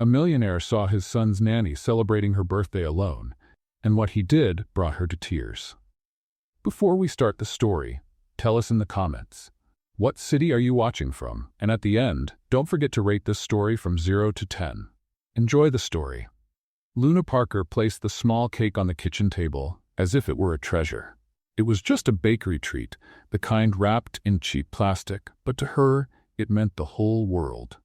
A millionaire saw his son's nanny celebrating her birthday alone, and what he did brought her to tears. Before we start the story, tell us in the comments, what city are you watching from? And at the end, don't forget to rate this story from 0 to 10. Enjoy the story. Luna Parker placed the small cake on the kitchen table as if it were a treasure. It was just a bakery treat, the kind wrapped in cheap plastic, but to her, it meant the whole world.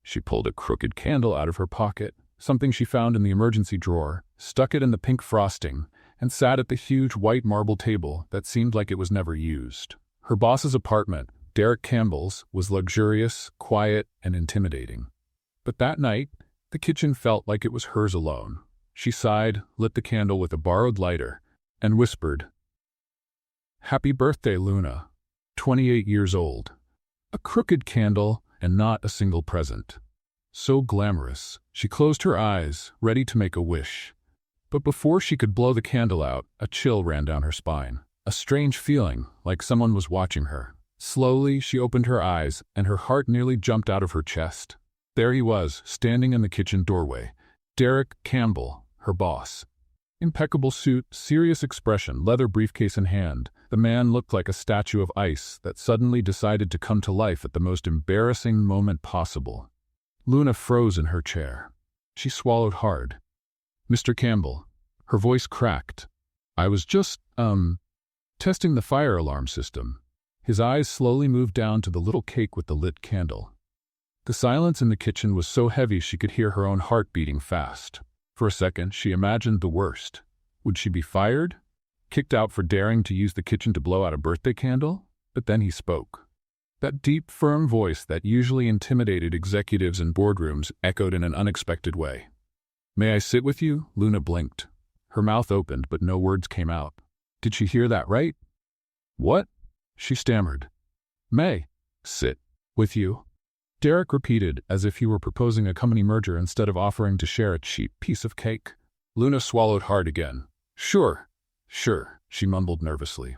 She pulled a crooked candle out of her pocket, something she found in the emergency drawer, stuck it in the pink frosting, and sat at the huge white marble table that seemed like it was never used. Her boss's apartment, Derek Campbell's, was luxurious, quiet, and intimidating. But that night, the kitchen felt like it was hers alone. She sighed, lit the candle with a borrowed lighter, and whispered, "Happy birthday, Luna. 28 years old." A crooked candle, and not a single present. So glamorous, she closed her eyes, ready to make a wish. But before she could blow the candle out, a chill ran down her spine. A strange feeling, like someone was watching her. Slowly, she opened her eyes, and her heart nearly jumped out of her chest. There he was, standing in the kitchen doorway. Derek Campbell, her boss. Impeccable suit, serious expression, leather briefcase in hand. The man looked like a statue of ice that suddenly decided to come to life at the most embarrassing moment possible. Luna froze in her chair. She swallowed hard. "Mr. Campbell." Her voice cracked. "I was just, testing the fire alarm system." His eyes slowly moved down to the little cake with the lit candle. The silence in the kitchen was so heavy she could hear her own heart beating fast. For a second, she imagined the worst. Would she be fired? Kicked out for daring to use the kitchen to blow out a birthday candle? But then he spoke. That deep, firm voice that usually intimidated executives in boardrooms echoed in an unexpected way. "May I sit with you?" Luna blinked. Her mouth opened, but no words came out. Did she hear that right? "What?" she stammered. "May sit with you?" Derek repeated, as if he were proposing a company merger instead of offering to share a cheap piece of cake. Luna swallowed hard again. Sure, she mumbled nervously.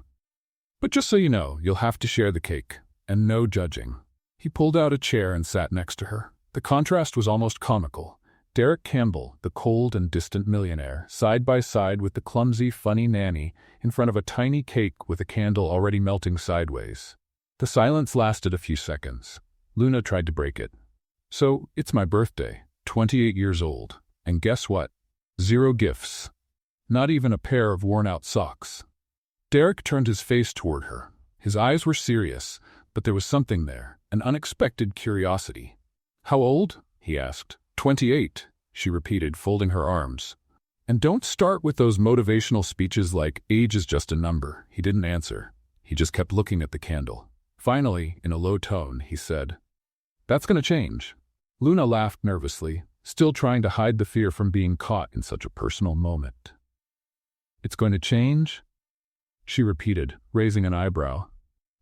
"But just so you know, you'll have to share the cake, and no judging." He pulled out a chair and sat next to her. The contrast was almost comical. Derek Campbell, the cold and distant millionaire, side by side with the clumsy, funny nanny, in front of a tiny cake with a candle already melting sideways. The silence lasted a few seconds. Luna tried to break it. "So, it's my birthday, 28 years old, and guess what? 0 gifts. Not even a pair of worn-out socks." Derek turned his face toward her. His eyes were serious, but there was something there, an unexpected curiosity. "How old?" he asked. 28, she repeated, folding her arms. "And don't start with those motivational speeches like, age is just a number." He didn't answer. He just kept looking at the candle. Finally, in a low tone, he said, "That's going to change." Luna laughed nervously, still trying to hide the fear from being caught in such a personal moment. "It's going to change?" she repeated, raising an eyebrow.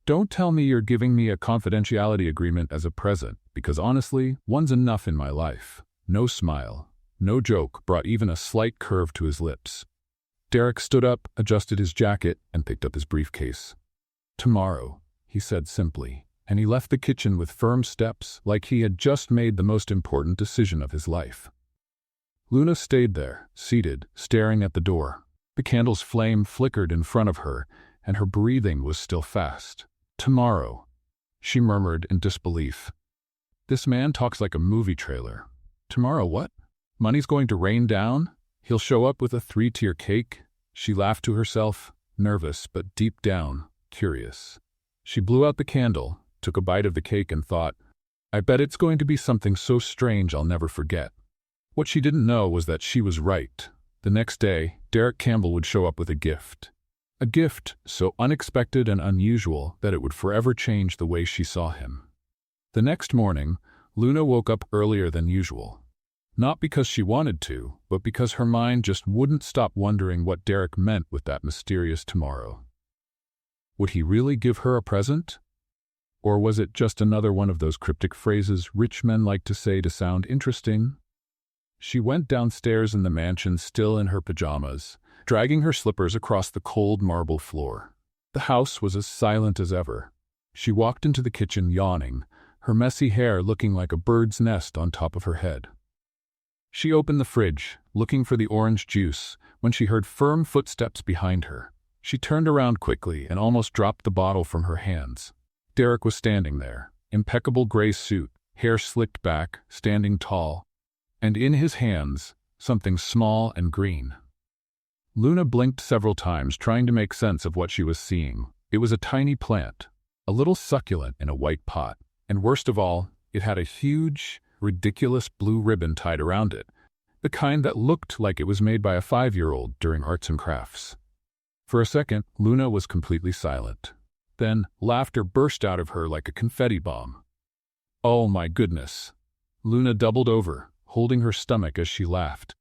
"Don't tell me you're giving me a confidentiality agreement as a present, because honestly, one's enough in my life." No smile, no joke brought even a slight curve to his lips. Derek stood up, adjusted his jacket, and picked up his briefcase. "Tomorrow," he said simply, and he left the kitchen with firm steps, like he had just made the most important decision of his life. Luna stayed there, seated, staring at the door. The candle's flame flickered in front of her, and her breathing was still fast. "Tomorrow," she murmured in disbelief. This man talks like a movie trailer. Tomorrow what? Money's going to rain down? He'll show up with a 3-tier cake? She laughed to herself, nervous but deep down, curious. She blew out the candle, took a bite of the cake and thought, "I bet it's going to be something so strange I'll never forget." What she didn't know was that she was right. The next day, Derek Campbell would show up with a gift. A gift so unexpected and unusual that it would forever change the way she saw him. The next morning, Luna woke up earlier than usual. Not because she wanted to, but because her mind just wouldn't stop wondering what Derek meant with that mysterious tomorrow. Would he really give her a present? Or was it just another one of those cryptic phrases rich men like to say to sound interesting? She went downstairs in the mansion still in her pajamas, dragging her slippers across the cold marble floor. The house was as silent as ever. She walked into the kitchen yawning, her messy hair looking like a bird's nest on top of her head. She opened the fridge, looking for the orange juice, when she heard firm footsteps behind her. She turned around quickly and almost dropped the bottle from her hands. Derek was standing there, impeccable gray suit, hair slicked back, standing tall, and in his hands, something small and green. Luna blinked several times, trying to make sense of what she was seeing. It was a tiny plant, a little succulent in a white pot, and worst of all, it had a huge, ridiculous blue ribbon tied around it, the kind that looked like it was made by a 5-year-old during arts and crafts. For a second, Luna was completely silent. Then, laughter burst out of her like a confetti bomb. Oh my goodness! Luna doubled over, holding her stomach as she laughed.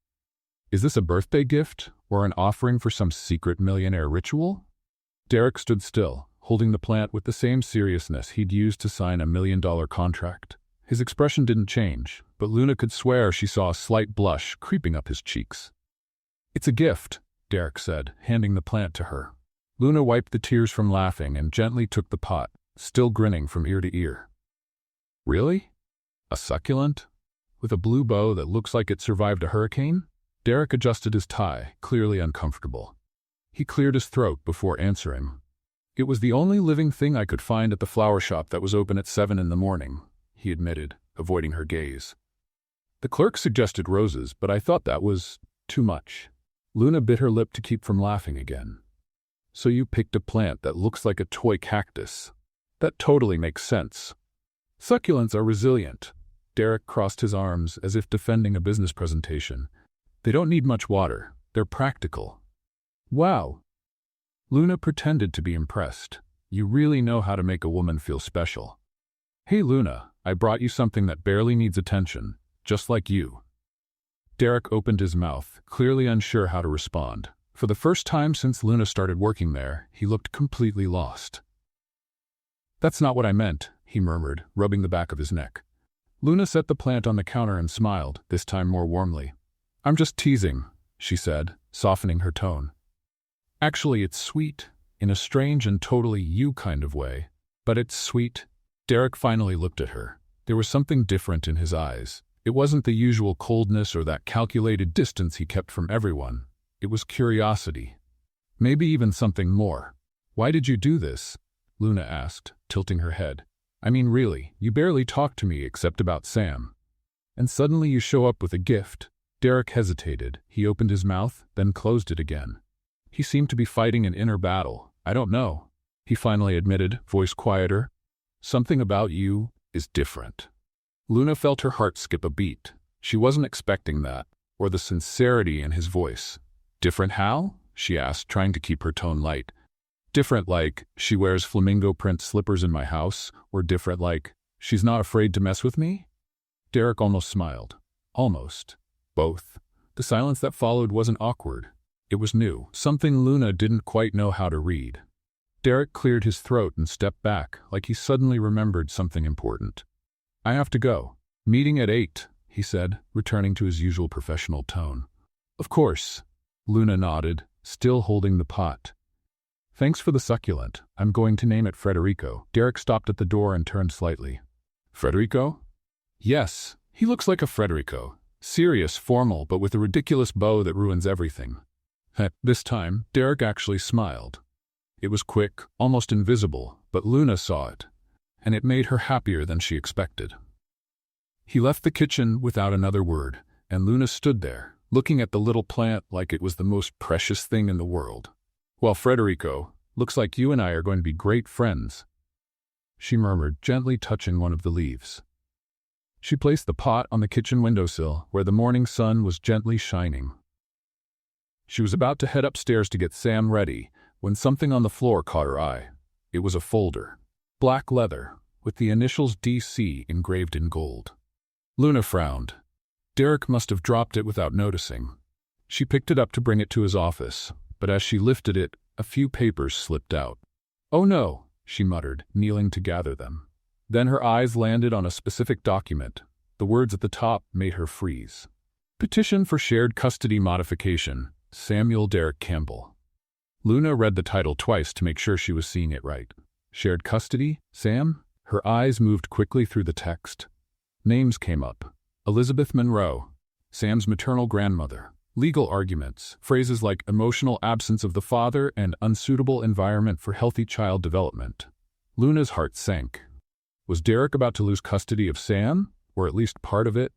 Is this a birthday gift, or an offering for some secret millionaire ritual? Derek stood still, holding the plant with the same seriousness he'd used to sign a $1 million contract. His expression didn't change, but Luna could swear she saw a slight blush creeping up his cheeks. It's a gift, Derek said, handing the plant to her. Luna wiped the tears from laughing and gently took the pot, still grinning from ear to ear. Really? A succulent? With a blue bow that looks like it survived a hurricane? Derek adjusted his tie, clearly uncomfortable. He cleared his throat before answering. It was the only living thing I could find at the flower shop that was open at 7 in the morning, he admitted, avoiding her gaze. The clerk suggested roses, but I thought that was too much. Luna bit her lip to keep from laughing again. So you picked a plant that looks like a toy cactus. That totally makes sense. Succulents are resilient. Derek crossed his arms as if defending a business presentation. They don't need much water. They're practical. Wow. Luna pretended to be impressed. You really know how to make a woman feel special. Hey Luna, I brought you something that barely needs attention, just like you. Derek opened his mouth, clearly unsure how to respond. For the first time since Luna started working there, he looked completely lost. That's not what I meant, he murmured, rubbing the back of his neck. Luna set the plant on the counter and smiled, this time more warmly. I'm just teasing, she said, softening her tone. Actually, it's sweet, in a strange and totally you kind of way. But it's sweet. Derek finally looked at her. There was something different in his eyes. It wasn't the usual coldness or that calculated distance he kept from everyone. It was curiosity. Maybe even something more. Why did you do this? Luna asked, tilting her head. I mean really, you barely talked to me except about Sam. And suddenly you show up with a gift. Derek hesitated. He opened his mouth, then closed it again. He seemed to be fighting an inner battle. I don't know, he finally admitted, voice quieter. Something about you is different. Luna felt her heart skip a beat. She wasn't expecting that, or the sincerity in his voice. Different how? She asked, trying to keep her tone light. Different like, she wears flamingo print slippers in my house, or different like, she's not afraid to mess with me? Derek almost smiled. Almost. Both. The silence that followed wasn't awkward. It was new, something Luna didn't quite know how to read. Derek cleared his throat and stepped back, like he suddenly remembered something important. I have to go. Meeting at 8, he said, returning to his usual professional tone. Of course. Luna nodded, still holding the pot. Thanks for the succulent. I'm going to name it Federico. Derek stopped at the door and turned slightly. Federico? Yes, he looks like a Federico. Serious, formal, but with a ridiculous bow that ruins everything. At this time, Derek actually smiled. It was quick, almost invisible, but Luna saw it, and it made her happier than she expected. He left the kitchen without another word, and Luna stood there, looking at the little plant like it was the most precious thing in the world. Well, Federico, looks like you and I are going to be great friends, she murmured, gently touching one of the leaves. She placed the pot on the kitchen windowsill, where the morning sun was gently shining. She was about to head upstairs to get Sam ready, when something on the floor caught her eye. It was a folder. Black leather, with the initials DC engraved in gold. Luna frowned. Derek must have dropped it without noticing. She picked it up to bring it to his office, but as she lifted it, a few papers slipped out. Oh no, she muttered, kneeling to gather them. Then her eyes landed on a specific document. The words at the top made her freeze. Petition for Shared Custody Modification, Samuel Derek Campbell. Luna read the title twice to make sure she was seeing it right. Shared custody? Sam? Her eyes moved quickly through the text. Names came up. Elizabeth Monroe, Sam's maternal grandmother. Legal arguments, phrases like emotional absence of the father and unsuitable environment for healthy child development. Luna's heart sank. Was Derek about to lose custody of Sam, or at least part of it?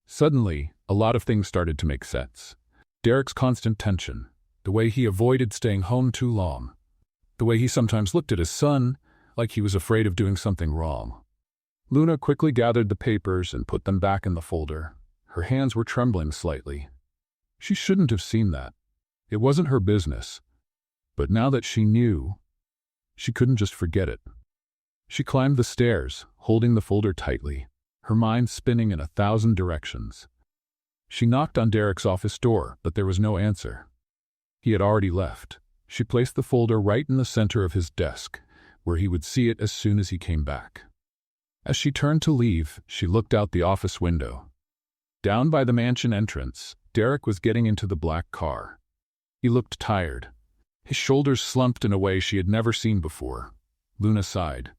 Suddenly, a lot of things started to make sense. Derek's constant tension, the way he avoided staying home too long, the way he sometimes looked at his son like he was afraid of doing something wrong. Luna quickly gathered the papers and put them back in the folder. Her hands were trembling slightly. She shouldn't have seen that. It wasn't her business. But now that she knew, she couldn't just forget it. She climbed the stairs, holding the folder tightly, her mind spinning in 1,000 directions. She knocked on Derek's office door, but there was no answer. He had already left. She placed the folder right in the center of his desk, where he would see it as soon as he came back. As she turned to leave, she looked out the office window. Down by the mansion entrance, Derek was getting into the black car. He looked tired. His shoulders slumped in a way she had never seen before. Luna sighed.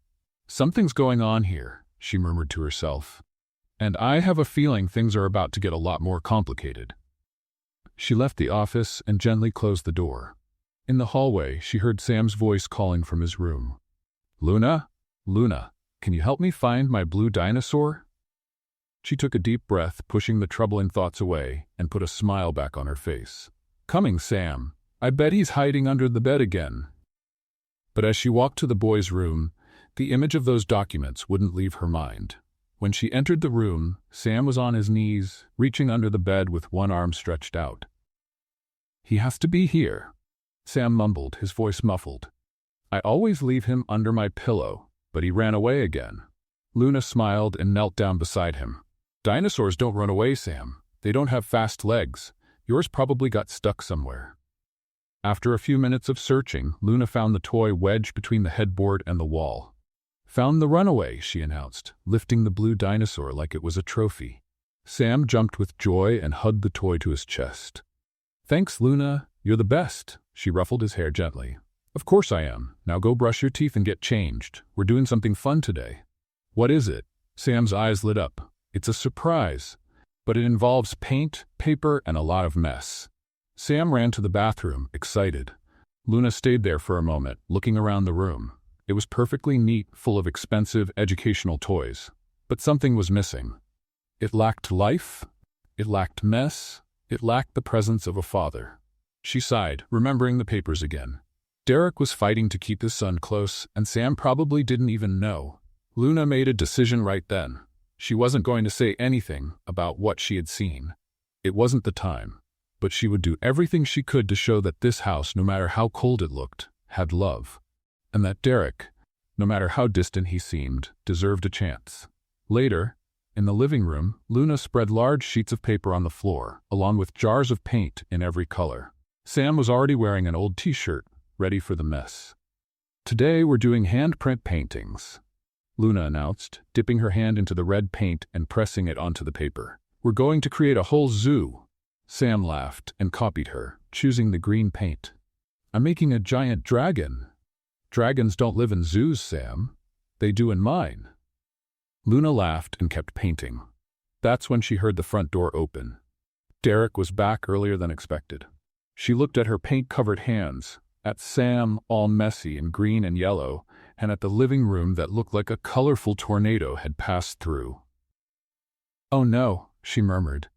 "Something's going on here," she murmured to herself. "And I have a feeling things are about to get a lot more complicated." She left the office and gently closed the door. In the hallway, she heard Sam's voice calling from his room. "Luna? Luna, can you help me find my blue dinosaur?" She took a deep breath, pushing the troubling thoughts away, and put a smile back on her face. "Coming, Sam. I bet he's hiding under the bed again." But as she walked to the boy's room, the image of those documents wouldn't leave her mind. When she entered the room, Sam was on his knees, reaching under the bed with one arm stretched out. "He has to be here," Sam mumbled, his voice muffled. "I always leave him under my pillow, but he ran away again." Luna smiled and knelt down beside him. "Dinosaurs don't run away, Sam. They don't have fast legs. Yours probably got stuck somewhere." After a few minutes of searching, Luna found the toy wedged between the headboard and the wall. "Found the runaway," she announced, lifting the blue dinosaur like it was a trophy. Sam jumped with joy and hugged the toy to his chest. "Thanks, Luna. You're the best." She ruffled his hair gently. "Of course I am. Now go brush your teeth and get changed. We're doing something fun today." "What is it?" Sam's eyes lit up. "It's a surprise, but it involves paint, paper, and a lot of mess." Sam ran to the bathroom, excited. Luna stayed there for a moment, looking around the room. It was perfectly neat, full of expensive, educational toys. But something was missing. It lacked life. It lacked mess. It lacked the presence of a father. She sighed, remembering the papers again. Derek was fighting to keep his son close, and Sam probably didn't even know. Luna made a decision right then. She wasn't going to say anything about what she had seen. It wasn't the time. But she would do everything she could to show that this house, no matter how cold it looked, had love. And that Derek, no matter how distant he seemed, deserved a chance. Later, in the living room, Luna spread large sheets of paper on the floor, along with jars of paint in every color. Sam was already wearing an old t-shirt, ready for the mess. "Today we're doing handprint paintings," Luna announced, dipping her hand into the red paint and pressing it onto the paper. "We're going to create a whole zoo." Sam laughed and copied her, choosing the green paint. "I'm making a giant dragon." "Dragons don't live in zoos, Sam. They do in mine." Luna laughed and kept painting. That's when she heard the front door open. Derek was back earlier than expected. She looked at her paint-covered hands, at Sam, all messy in green and yellow, and at the living room that looked like a colorful tornado had passed through. "Oh no," she murmured.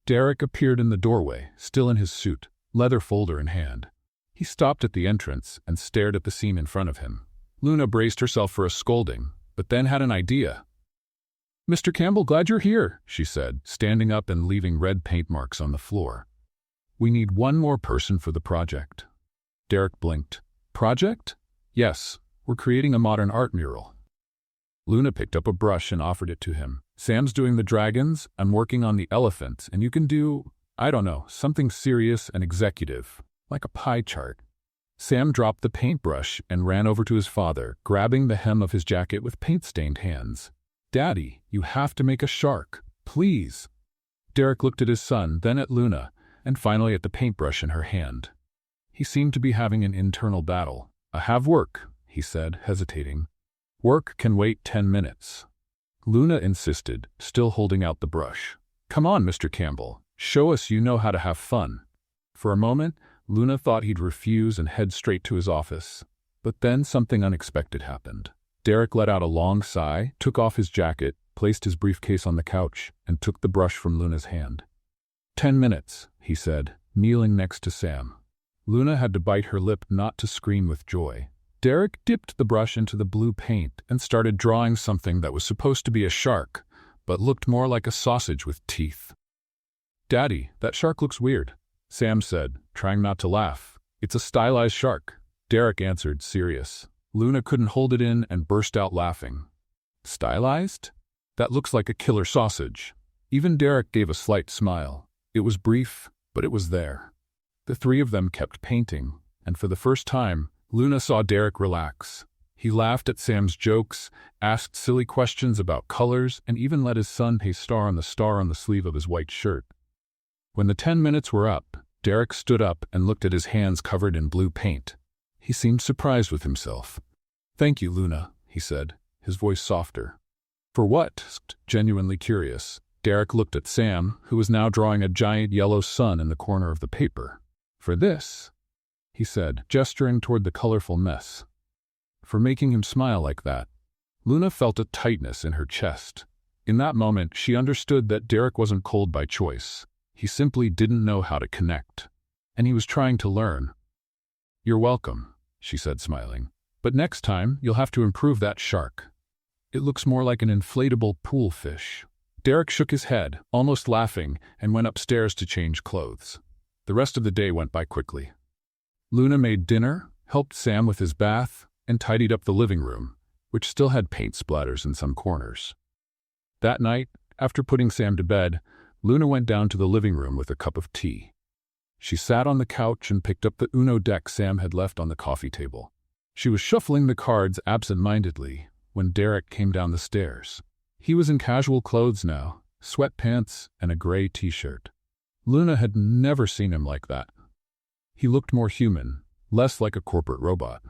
Derek appeared in the doorway, still in his suit, leather folder in hand. He stopped at the entrance and stared at the scene in front of him. Luna braced herself for a scolding, but then had an idea. "Mr. Campbell, glad you're here," she said, standing up and leaving red paint marks on the floor. "We need one more person for the project." Derek blinked. "Project?" "Yes, we're creating a modern art mural." Luna picked up a brush and offered it to him. "Sam's doing the dragons, I'm working on the elephants, and you can do, I don't know, something serious and executive, like a pie chart." Sam dropped the paintbrush and ran over to his father, grabbing the hem of his jacket with paint-stained hands. "Daddy, you have to make a shark, please." Derek looked at his son, then at Luna, and finally at the paintbrush in her hand. He seemed to be having an internal battle. "I have work," he said, hesitating. "Work can wait 10 minutes. Luna insisted, still holding out the brush. "Come on, Mr. Campbell. Show us you know how to have fun. For a moment, Luna thought he'd refuse and head straight to his office. But then something unexpected happened. Derek let out a long sigh, took off his jacket, placed his briefcase on the couch, and took the brush from Luna's hand. 10 minutes, he said, kneeling next to Sam. Luna had to bite her lip not to scream with joy. Derek dipped the brush into the blue paint and started drawing something that was supposed to be a shark, but looked more like a sausage with teeth. "Daddy, that shark looks weird," Sam said, trying not to laugh. "It's a stylized shark," Derek answered, serious. Luna couldn't hold it in and burst out laughing. "Stylized? That looks like a killer sausage." Even Derek gave a slight smile. It was brief, but it was there. The three of them kept painting, and for the first time, Luna saw Derek relax. He laughed at Sam's jokes, asked silly questions about colors, and even let his son paint star on the sleeve of his white shirt. When the 10 minutes were up, Derek stood up and looked at his hands covered in blue paint. He seemed surprised with himself. "Thank you, Luna," he said, his voice softer. "For what?" Genuinely curious, Derek looked at Sam, who was now drawing a giant yellow sun in the corner of the paper. "For this," he said, gesturing toward the colorful mess. For making him smile like that. Luna felt a tightness in her chest. In that moment, she understood that Derek wasn't cold by choice. He simply didn't know how to connect. And he was trying to learn. "You're welcome," she said, smiling. "But next time, you'll have to improve that shark. It looks more like an inflatable pool fish." Derek shook his head, almost laughing, and went upstairs to change clothes. The rest of the day went by quickly. Luna made dinner, helped Sam with his bath, and tidied up the living room, which still had paint splatters in some corners. That night, after putting Sam to bed, Luna went down to the living room with a cup of tea. She sat on the couch and picked up the Uno deck Sam had left on the coffee table. She was shuffling the cards absent-mindedly when Derek came down the stairs. He was in casual clothes now, sweatpants and a gray t-shirt. Luna had never seen him like that. He looked more human, less like a corporate robot.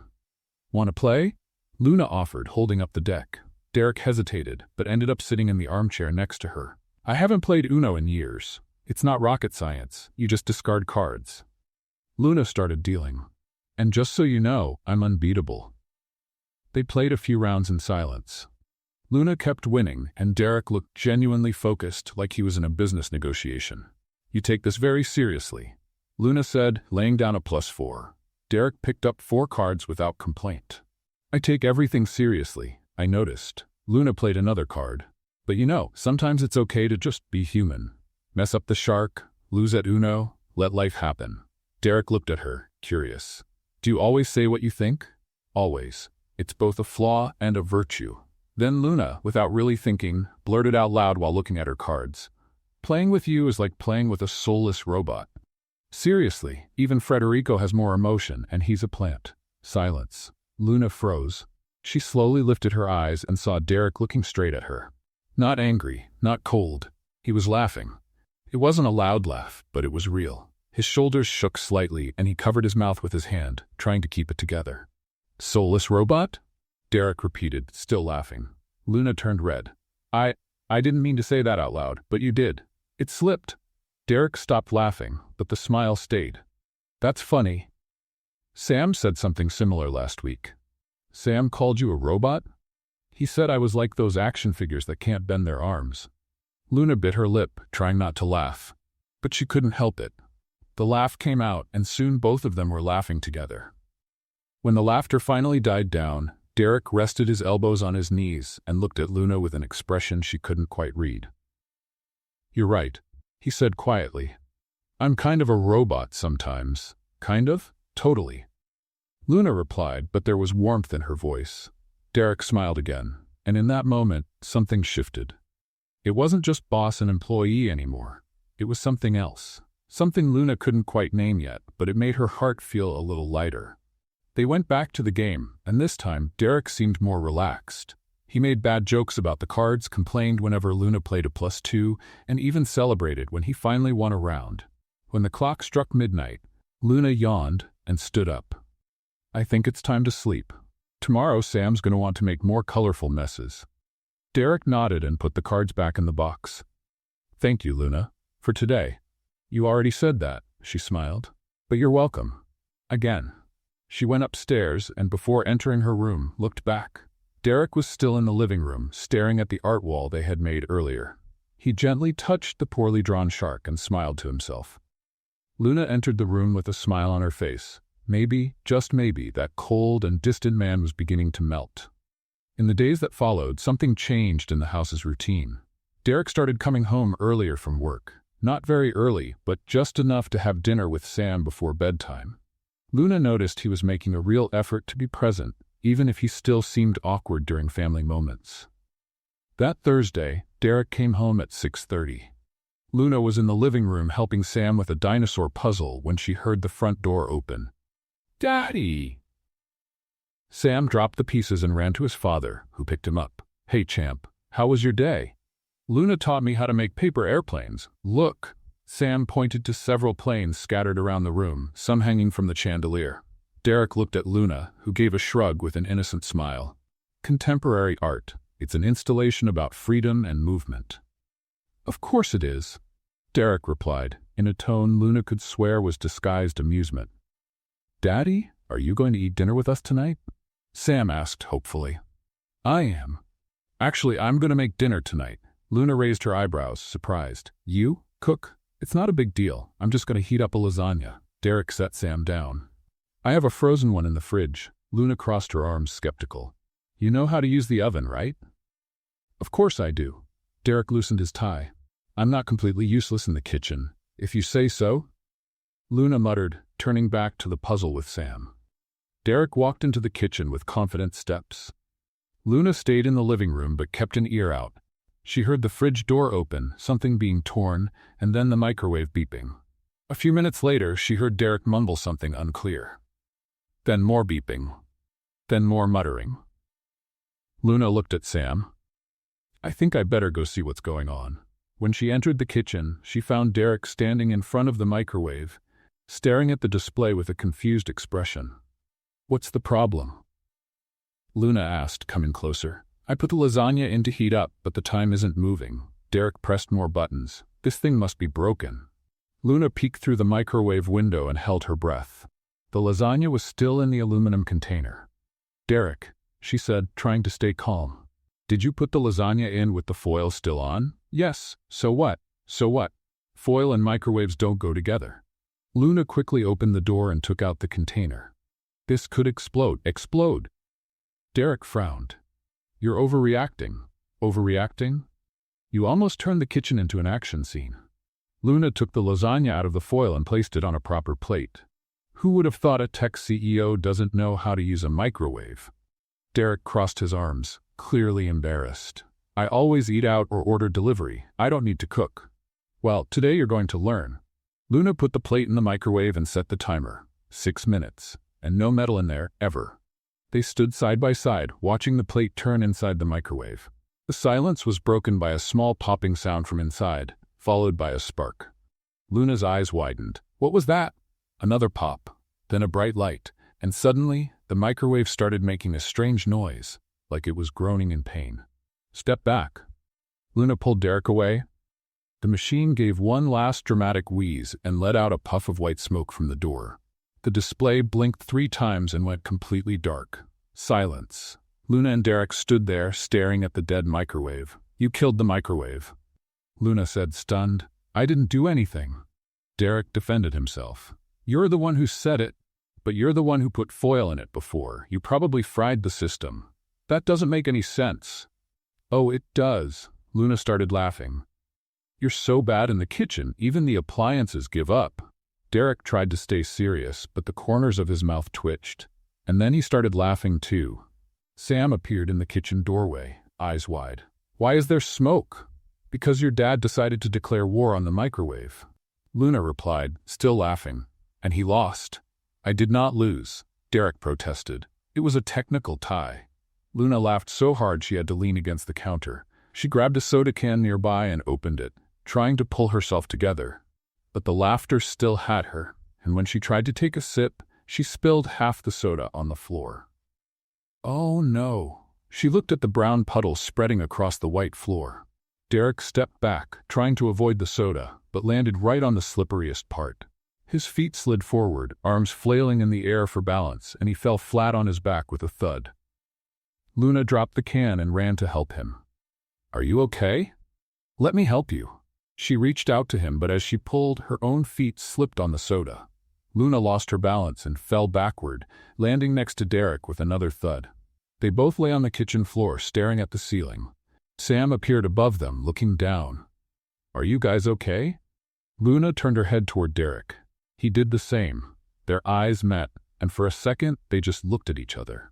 "Want to play?" Luna offered, holding up the deck. Derek hesitated, but ended up sitting in the armchair next to her. "I haven't played Uno in years. It's not rocket science, you just discard cards." Luna started dealing. "And just so you know, I'm unbeatable." They played a few rounds in silence. Luna kept winning, and Derek looked genuinely focused, like he was in a business negotiation. "You take this very seriously," Luna said, laying down a +4. Derek picked up 4 cards without complaint. "I take everything seriously," I noticed. Luna played another card. "But you know, sometimes it's okay to just be human. Mess up the shark, lose at Uno, let life happen." Derek looked at her, curious. "Do you always say what you think?" "Always. It's both a flaw and a virtue." Then Luna, without really thinking, blurted out loud while looking at her cards. "Playing with you is like playing with a soulless robot. Seriously, even Federico has more emotion, and he's a plant." Silence. Luna froze. She slowly lifted her eyes and saw Derek looking straight at her. Not angry, not cold. He was laughing. It wasn't a loud laugh, but it was real. His shoulders shook slightly, and he covered his mouth with his hand, trying to keep it together. "Soulless robot?" Derek repeated, still laughing. Luna turned red. I didn't mean to say that out loud, but you did. It slipped." Derek stopped laughing, but the smile stayed. "That's funny. Sam said something similar last week." "Sam called you a robot?" "He said I was like those action figures that can't bend their arms." Luna bit her lip, trying not to laugh. But she couldn't help it. The laugh came out, and soon both of them were laughing together. When the laughter finally died down, Derek rested his elbows on his knees and looked at Luna with an expression she couldn't quite read. "You're right," he said quietly. "I'm kind of a robot sometimes." "Kind of?" "Totally." Luna replied, but there was warmth in her voice. Derek smiled again, and in that moment, something shifted. It wasn't just boss and employee anymore. It was something else. Something Luna couldn't quite name yet, but it made her heart feel a little lighter. They went back to the game, and this time, Derek seemed more relaxed. He made bad jokes about the cards, complained whenever Luna played a +2, and even celebrated when he finally won a round. When the clock struck midnight, Luna yawned and stood up. "I think it's time to sleep. Tomorrow Sam's going to want to make more colorful messes." Derek nodded and put the cards back in the box. "Thank you, Luna. For today." You already said that, she smiled. But you're welcome. Again. She went upstairs and before entering her room, looked back. Derek was still in the living room, staring at the art wall they had made earlier. He gently touched the poorly drawn shark and smiled to himself. Luna entered the room with a smile on her face. Maybe, just maybe, that cold and distant man was beginning to melt. In the days that followed, something changed in the house's routine. Derek started coming home earlier from work. Not very early, but just enough to have dinner with Sam before bedtime. Luna noticed he was making a real effort to be present, even if he still seemed awkward during family moments. That Thursday, Derek came home at 6:30. Luna was in the living room helping Sam with a dinosaur puzzle when she heard the front door open. "Daddy!" Sam dropped the pieces and ran to his father, who picked him up. "Hey, champ, how was your day?" "Luna taught me how to make paper airplanes. Look." Sam pointed to several planes scattered around the room, some hanging from the chandelier. Derek looked at Luna, who gave a shrug with an innocent smile. "Contemporary art. It's an installation about freedom and movement." "Of course it is," Derek replied, in a tone Luna could swear was disguised amusement. "Daddy, are you going to eat dinner with us tonight?" Sam asked hopefully. "I am. Actually, I'm going to make dinner tonight." Luna raised her eyebrows, surprised. "You? Cook? It's not a big deal. I'm just going to heat up a lasagna." Derek set Sam down. "I have a frozen one in the fridge." Luna crossed her arms, skeptical. "You know how to use the oven, right?" "Of course I do." Derek loosened his tie. "I'm not completely useless in the kitchen, if you say so." Luna muttered, turning back to the puzzle with Sam. Derek walked into the kitchen with confident steps. Luna stayed in the living room but kept an ear out. She heard the fridge door open, something being torn, and then the microwave beeping. A few minutes later, she heard Derek mumble something unclear. Then more beeping. Then more muttering. Luna looked at Sam. "I think I better go see what's going on." When she entered the kitchen, she found Derek standing in front of the microwave, staring at the display with a confused expression. "What's the problem?" Luna asked, coming closer. "I put the lasagna in to heat up, but the time isn't moving." Derek pressed more buttons. "This thing must be broken." Luna peeked through the microwave window and held her breath. The lasagna was still in the aluminum container. "Derek," she said, trying to stay calm. "Did you put the lasagna in with the foil still on?" "Yes. So what? So what? Foil and microwaves don't go together." Luna quickly opened the door and took out the container. "This could explode." "Explode?" Derek frowned. "You're overreacting." "Overreacting?" "You almost turned the kitchen into an action scene." Luna took the lasagna out of the foil and placed it on a proper plate. Who would have thought a tech CEO doesn't know how to use a microwave? Derek crossed his arms, clearly embarrassed. "I always eat out or order delivery. I don't need to cook." "Well, today you're going to learn." Luna put the plate in the microwave and set the timer. 6 minutes. And no metal in there, ever. They stood side by side, watching the plate turn inside the microwave. The silence was broken by a small popping sound from inside, followed by a spark. Luna's eyes widened. What was that? Another pop, then a bright light, and suddenly, the microwave started making a strange noise, like it was groaning in pain. "Step back." Luna pulled Derek away. The machine gave one last dramatic wheeze and let out a puff of white smoke from the door. The display blinked 3 times and went completely dark. Silence. Luna and Derek stood there, staring at the dead microwave. "You killed the microwave," Luna said, stunned. "I didn't do anything." Derek defended himself. "You're the one who said it, but you're the one who put foil in it before. You probably fried the system. That doesn't make any sense." "Oh, it does." Luna started laughing. "You're so bad in the kitchen, even the appliances give up." Derek tried to stay serious, but the corners of his mouth twitched. And then he started laughing too. Sam appeared in the kitchen doorway, eyes wide. "Why is there smoke?" "Because your dad decided to declare war on the microwave," Luna replied, still laughing. "And he lost." "I did not lose," Derek protested. "It was a technical tie." Luna laughed so hard she had to lean against the counter. She grabbed a soda can nearby and opened it, trying to pull herself together. But the laughter still had her, and when she tried to take a sip, she spilled half the soda on the floor. "Oh no." She looked at the brown puddle spreading across the white floor. Derek stepped back, trying to avoid the soda, but landed right on the slipperiest part. His feet slid forward, arms flailing in the air for balance, and he fell flat on his back with a thud. Luna dropped the can and ran to help him. "Are you okay?" "Let me help you." She reached out to him, but as she pulled, her own feet slipped on the soda. Luna lost her balance and fell backward, landing next to Derek with another thud. They both lay on the kitchen floor, staring at the ceiling. Sam appeared above them, looking down. "Are you guys okay?" Luna turned her head toward Derek. He did the same. Their eyes met, and for a second they just looked at each other.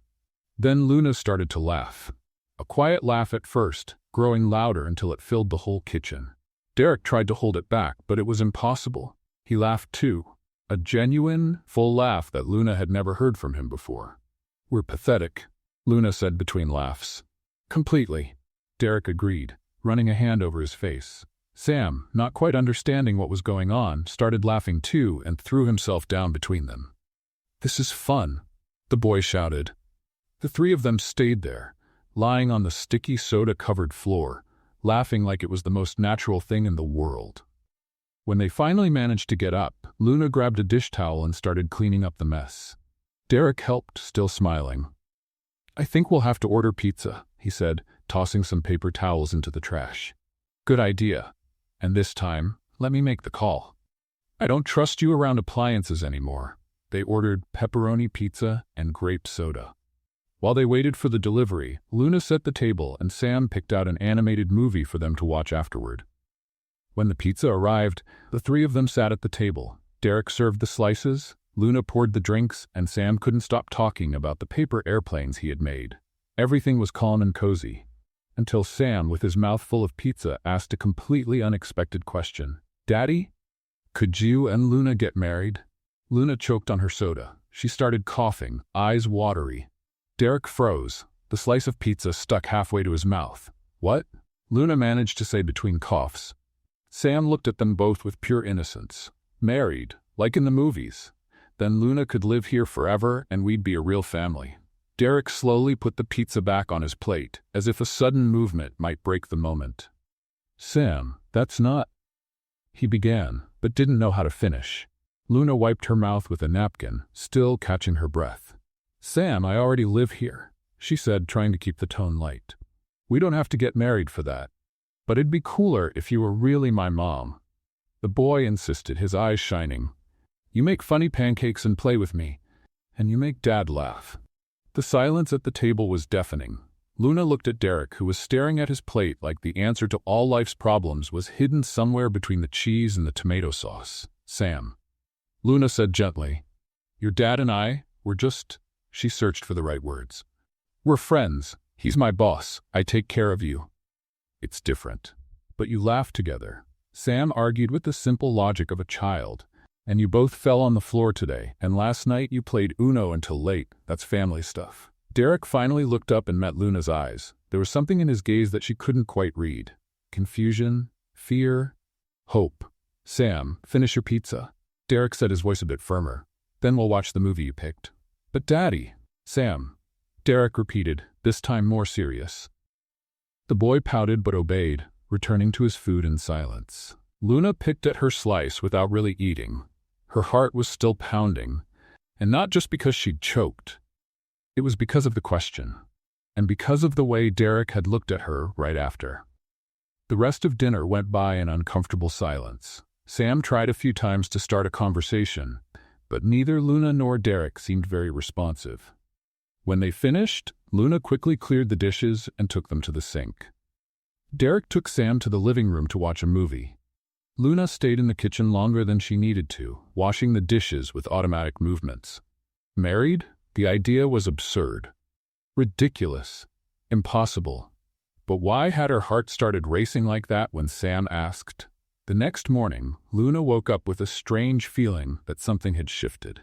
Then Luna started to laugh. A quiet laugh at first, growing louder until it filled the whole kitchen. Derek tried to hold it back, but it was impossible. He laughed too. A genuine, full laugh that Luna had never heard from him before. "We're pathetic," Luna said between laughs. "Completely," Derek agreed, running a hand over his face. Sam, not quite understanding what was going on, started laughing too and threw himself down between them. "This is fun," the boy shouted. The three of them stayed there, lying on the sticky soda-covered floor, laughing like it was the most natural thing in the world. When they finally managed to get up, Luna grabbed a dish towel and started cleaning up the mess. Derek helped, still smiling. "I think we'll have to order pizza," he said, tossing some paper towels into the trash. "Good idea. And this time, let me make the call. I don't trust you around appliances anymore." They ordered pepperoni pizza and grape soda. While they waited for the delivery, Luna set the table and Sam picked out an animated movie for them to watch afterward. When the pizza arrived, the three of them sat at the table. Derek served the slices, Luna poured the drinks, and Sam couldn't stop talking about the paper airplanes he had made. Everything was calm and cozy, until Sam, with his mouth full of pizza, asked a completely unexpected question. "Daddy, could you and Luna get married?" Luna choked on her soda. She started coughing, eyes watery. Derek froze. The slice of pizza stuck halfway to his mouth. "What?" Luna managed to say between coughs. Sam looked at them both with pure innocence. "Married, like in the movies. Then Luna could live here forever and we'd be a real family." Derek slowly put the pizza back on his plate, as if a sudden movement might break the moment. "Sam, that's not—" he began, but didn't know how to finish. Luna wiped her mouth with a napkin, still catching her breath. "Sam, I already live here," she said, trying to keep the tone light. "We don't have to get married for that. But it'd be cooler if you were really my mom." The boy insisted, his eyes shining. "You make funny pancakes and play with me, and you make Dad laugh." The silence at the table was deafening. Luna looked at Derek, who was staring at his plate like the answer to all life's problems was hidden somewhere between the cheese and the tomato sauce. "Sam," Luna said gently, "your dad and I, we're just—" she searched for the right words. "We're friends. He's my boss. I take care of you. It's different. But you laugh together." Sam argued with the simple logic of a child. "And you both fell on the floor today, and last night you played Uno until late. That's family stuff." Derek finally looked up and met Luna's eyes. There was something in his gaze that she couldn't quite read. Confusion, fear, hope. "Sam, finish your pizza," Derek said, his voice a bit firmer. "Then we'll watch the movie you picked." "But Daddy—" "Sam," Derek repeated, this time more serious. The boy pouted but obeyed, returning to his food in silence. Luna picked at her slice without really eating. Her heart was still pounding, and not just because she'd choked. It was because of the question, and because of the way Derek had looked at her right after. The rest of dinner went by in uncomfortable silence. Sam tried a few times to start a conversation, but neither Luna nor Derek seemed very responsive. When they finished, Luna quickly cleared the dishes and took them to the sink. Derek took Sam to the living room to watch a movie. Luna stayed in the kitchen longer than she needed to, washing the dishes with automatic movements. Married? The idea was absurd. Ridiculous. Impossible. But why had her heart started racing like that when Sam asked? The next morning, Luna woke up with a strange feeling that something had shifted.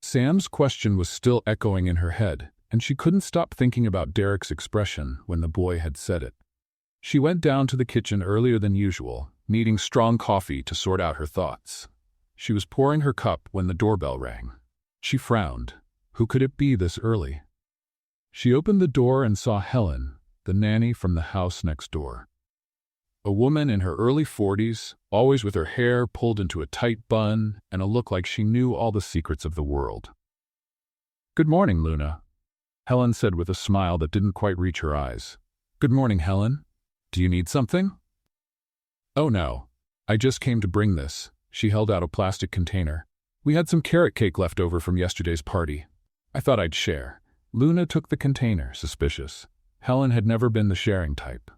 Sam's question was still echoing in her head, and she couldn't stop thinking about Derek's expression when the boy had said it. She went down to the kitchen earlier than usual, needing strong coffee to sort out her thoughts. She was pouring her cup when the doorbell rang. She frowned. Who could it be this early? She opened the door and saw Helen, the nanny from the house next door. A woman in her early 40s, always with her hair pulled into a tight bun and a look like she knew all the secrets of the world. "Good morning, Luna," Helen said with a smile that didn't quite reach her eyes. "Good morning, Helen. Do you need something?" "Oh no. I just came to bring this." She held out a plastic container. "We had some carrot cake left over from yesterday's party. I thought I'd share." Luna took the container, suspicious. Helen had never been the sharing type.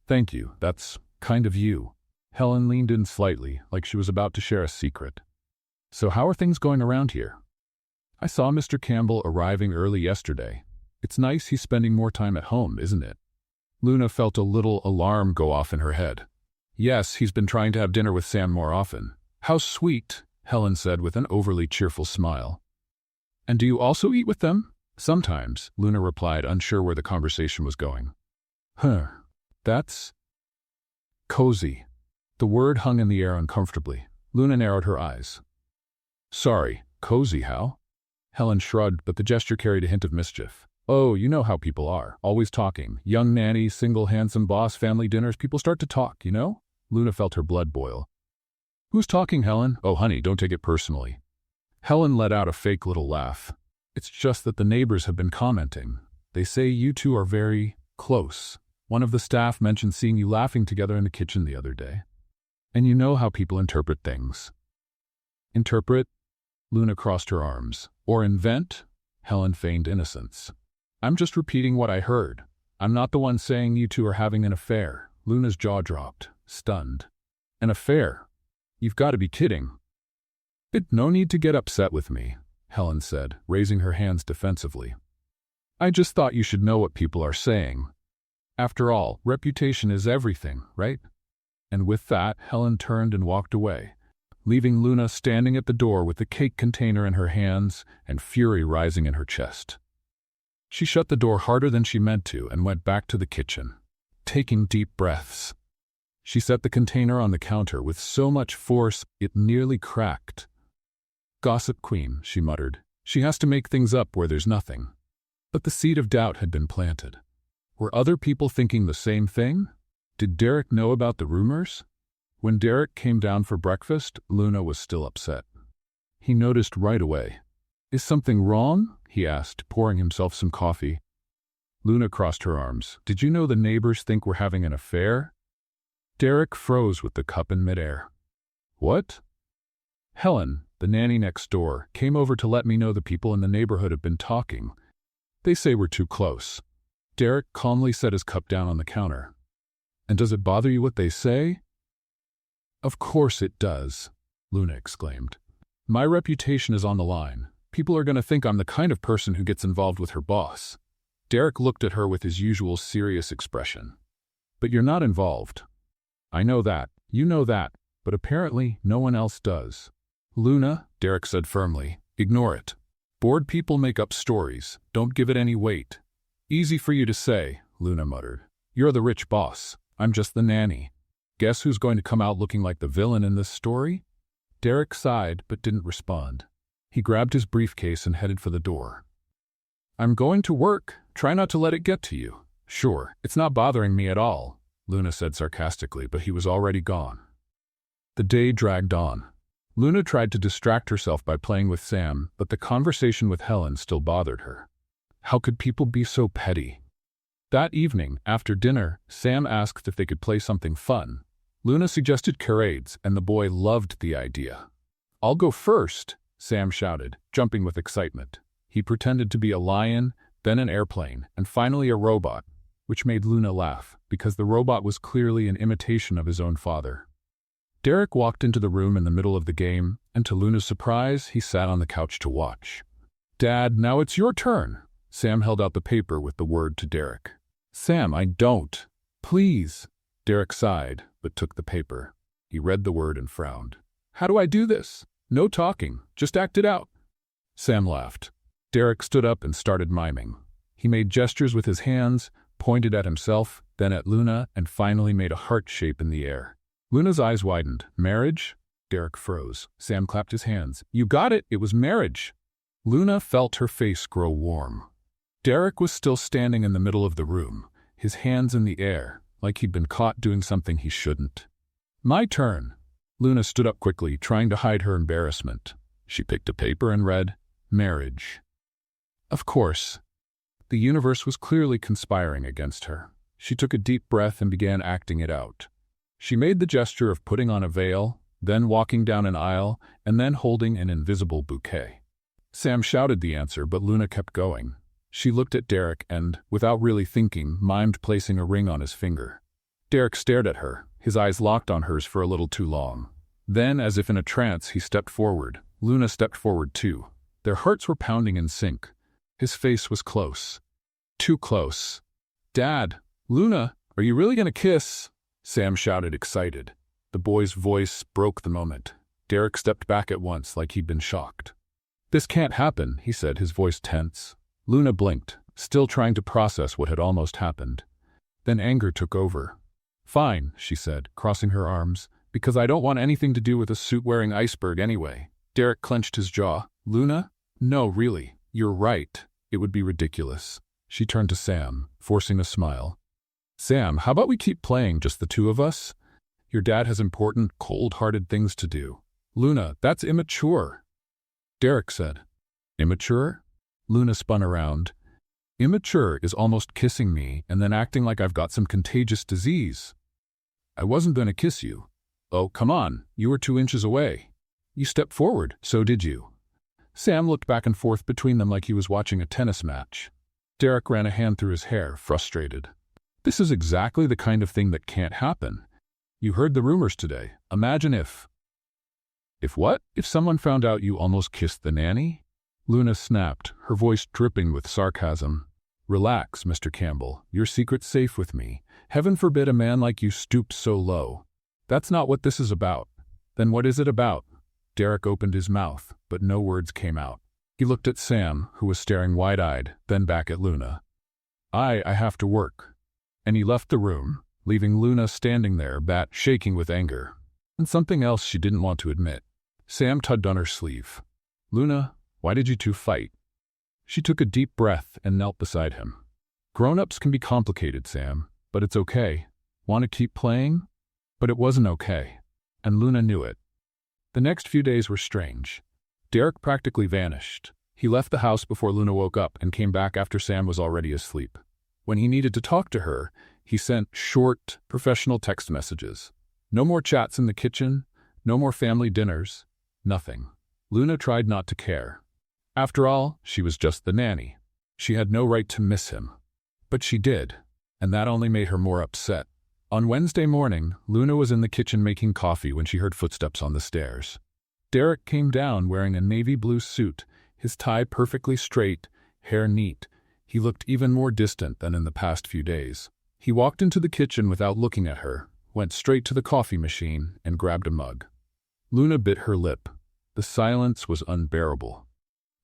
"Thank you, that's kind of you." Helen leaned in slightly, like she was about to share a secret. "So how are things going around here?" "I saw Mr. Campbell arriving early yesterday. It's nice he's spending more time at home, isn't it?" Luna felt a little alarm go off in her head. "Yes, he's been trying to have dinner with Sam more often." "How sweet," Helen said with an overly cheerful smile. "And do you also eat with them?" "Sometimes," Luna replied, unsure where the conversation was going. That's cozy." The word hung in the air uncomfortably. Luna narrowed her eyes. "Sorry, cozy how?" Helen shrugged, but the gesture carried a hint of mischief. "Oh, you know how people are, always talking. Young nanny, single handsome boss, family dinners, people start to talk, you know?" Luna felt her blood boil. "Who's talking, Helen?" "Oh, honey, don't take it personally." Helen let out a fake little laugh. "It's just that the neighbors have been commenting. They say you two are very close. One of the staff mentioned seeing you laughing together in the kitchen the other day. And you know how people interpret things." "Interpret?" Luna crossed her arms. "Or invent?" Helen feigned innocence. "I'm just repeating what I heard. I'm not the one saying you two are having an affair." Luna's jaw dropped, stunned. "An affair? You've got to be kidding." "No need to get upset with me," Helen said, raising her hands defensively. "I just thought you should know what people are saying. After all, reputation is everything, right?" And with that, Helen turned and walked away, leaving Luna standing at the door with the cake container in her hands and fury rising in her chest. She shut the door harder than she meant to and went back to the kitchen, taking deep breaths. She set the container on the counter with so much force it nearly cracked. "Gossip queen," she muttered. "She has to make things up where there's nothing." But the seed of doubt had been planted. Were other people thinking the same thing? Did Derek know about the rumors? When Derek came down for breakfast, Luna was still upset. He noticed right away. "Is something wrong?" he asked, pouring himself some coffee. Luna crossed her arms. "Did you know the neighbors think we're having an affair?" Derek froze with the cup in midair. "What?" "Helen, the nanny next door, came over to let me know the people in the neighborhood have been talking. They say we're too close." Derek calmly set his cup down on the counter. "And does it bother you what they say?" "Of course it does," Luna exclaimed. "My reputation is on the line. People are going to think I'm the kind of person who gets involved with her boss." Derek looked at her with his usual serious expression. "But you're not involved. I know that, you know that, but apparently no one else does." "Luna," Derek said firmly, "ignore it. Bored people make up stories. Don't give it any weight." "Easy for you to say," Luna muttered. "You're the rich boss. I'm just the nanny. Guess who's going to come out looking like the villain in this story?" Derek sighed but didn't respond. He grabbed his briefcase and headed for the door. "I'm going to work. Try not to let it get to you." "Sure, it's not bothering me at all," Luna said sarcastically, but he was already gone. The day dragged on. Luna tried to distract herself by playing with Sam, but the conversation with Helen still bothered her. How could people be so petty? That evening, after dinner, Sam asked if they could play something fun. Luna suggested charades, and the boy loved the idea. "I'll go first," Sam shouted, jumping with excitement. He pretended to be a lion, then an airplane, and finally a robot, which made Luna laugh, because the robot was clearly an imitation of his own father. Derek walked into the room in the middle of the game, and to Luna's surprise, he sat on the couch to watch. "Dad, now it's your turn." Sam held out the paper with the word to Derek. "Sam, I don't. Please." Derek sighed, but took the paper. He read the word and frowned. "How do I do this?" "No talking. Just act it out." Sam laughed. Derek stood up and started miming. He made gestures with his hands, pointed at himself, then at Luna, and finally made a heart shape in the air. Luna's eyes widened. "Marriage?" Derek froze. Sam clapped his hands. "You got it! It was marriage!" Luna felt her face grow warm. Derek was still standing in the middle of the room, his hands in the air, like he'd been caught doing something he shouldn't. My turn. Luna stood up quickly, trying to hide her embarrassment. She picked a paper and read, "Marriage." Of course. The universe was clearly conspiring against her. She took a deep breath and began acting it out. She made the gesture of putting on a veil, then walking down an aisle, and then holding an invisible bouquet. Sam shouted the answer, but Luna kept going. She looked at Derek and, without really thinking, mimed placing a ring on his finger. Derek stared at her, his eyes locked on hers for a little too long. Then, as if in a trance, he stepped forward. Luna stepped forward too. Their hearts were pounding in sync. His face was close. Too close. "Dad! Luna, are you really gonna kiss?" Sam shouted, excited. The boy's voice broke the moment. Derek stepped back at once, like he'd been shocked. "This can't happen," he said, his voice tense. Luna blinked, still trying to process what had almost happened. Then anger took over. "Fine," she said, crossing her arms, "because I don't want anything to do with a suit-wearing iceberg anyway." Derek clenched his jaw. "Luna? No, really. You're right. It would be ridiculous." She turned to Sam, forcing a smile. "Sam, how about we keep playing, just the two of us? Your dad has important, cold-hearted things to do." "Luna, that's immature," Derek said. "Immature?" Luna spun around. "Immature is almost kissing me and then acting like I've got some contagious disease. I wasn't going to kiss you." "Oh, come on. You were 2 inches away." "You stepped forward, so did you." Sam looked back and forth between them like he was watching a tennis match. Derek ran a hand through his hair, frustrated. "This is exactly the kind of thing that can't happen. You heard the rumors today. Imagine if—" "If what? If someone found out you almost kissed the nanny?" Luna snapped, her voice dripping with sarcasm. "Relax, Mr. Campbell. Your secret's safe with me. Heaven forbid a man like you stoops so low. That's not what this is about." "Then what is it about?" Derek opened his mouth, but no words came out. He looked at Sam, who was staring wide-eyed, then back at Luna. I have to work." And he left the room, leaving Luna standing there, bat shaking with anger. And something else she didn't want to admit. Sam tugged on her sleeve. "Luna, why did you two fight?" She took a deep breath and knelt beside him. "Grown-ups can be complicated, Sam, but it's okay. Want to keep playing?" But it wasn't okay, and Luna knew it. The next few days were strange. Derek practically vanished. He left the house before Luna woke up and came back after Sam was already asleep. When he needed to talk to her, he sent short, professional text messages. No more chats in the kitchen, no more family dinners, nothing. Luna tried not to care. After all, she was just the nanny. She had no right to miss him. But she did, and that only made her more upset. On Wednesday morning, Luna was in the kitchen making coffee when she heard footsteps on the stairs. Derek came down wearing a navy blue suit, his tie perfectly straight, hair neat. He looked even more distant than in the past few days. He walked into the kitchen without looking at her, went straight to the coffee machine, and grabbed a mug. Luna bit her lip. The silence was unbearable.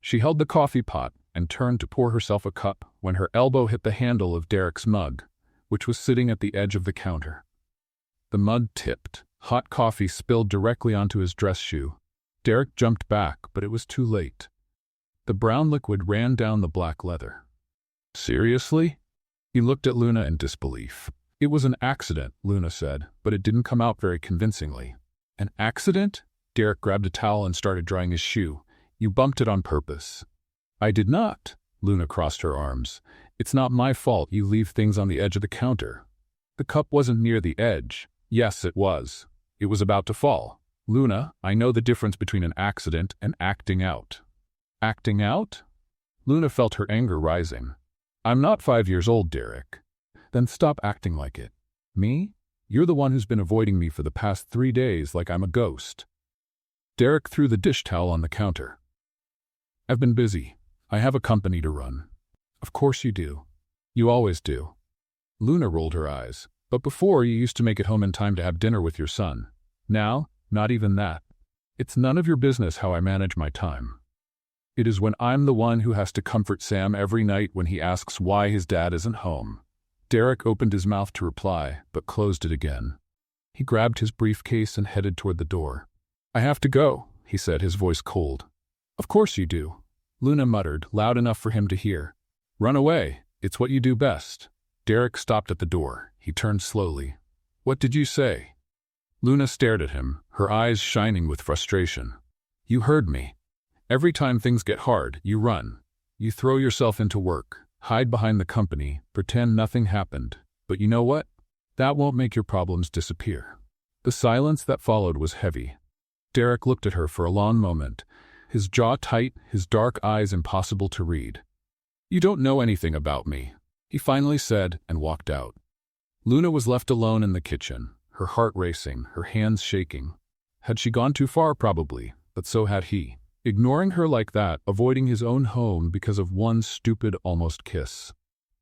She held the coffee pot and turned to pour herself a cup when her elbow hit the handle of Derek's mug, which was sitting at the edge of the counter. The mug tipped. Hot coffee spilled directly onto his dress shoe. Derek jumped back, but it was too late. The brown liquid ran down the black leather. "Seriously?" He looked at Luna in disbelief. "It was an accident," Luna said, but it didn't come out very convincingly. "An accident?" Derek grabbed a towel and started drying his shoe. "You bumped it on purpose." "I did not." Luna crossed her arms. "It's not my fault you leave things on the edge of the counter." "The cup wasn't near the edge." "Yes, it was. It was about to fall." "Luna, I know the difference between an accident and acting out." "Acting out?" Luna felt her anger rising. "I'm not 5 years old, Derek." "Then stop acting like it." "Me? You're the one who's been avoiding me for the past 3 days like I'm a ghost." Derek threw the dish towel on the counter. "I've been busy. I have a company to run." "Of course you do. You always do." Luna rolled her eyes. "But before, you used to make it home in time to have dinner with your son. Now, not even that. It's none of your business how I manage my time. It is when I'm the one who has to comfort Sam every night when he asks why his dad isn't home." Derek opened his mouth to reply, but closed it again. He grabbed his briefcase and headed toward the door. "I have to go," he said, his voice cold. "Of course you do," Luna muttered, loud enough for him to hear. "Run away. It's what you do best." Derek stopped at the door. He He turned slowly. "What did you say?" Luna stared at him, her eyes shining with frustration. "You heard me. Every time things get hard, you run. You throw yourself into work, hide behind the company, pretend nothing happened. But you know what? That won't make your problems disappear." The silence that followed was heavy. Derek looked at her for a long moment, his jaw tight, his dark eyes impossible to read. "You don't know anything about me," he finally said, and walked out. Luna was left alone in the kitchen, her heart racing, her hands shaking. Had she gone too far? Probably, but so had he. Ignoring her like that, avoiding his own home because of one stupid, almost kiss.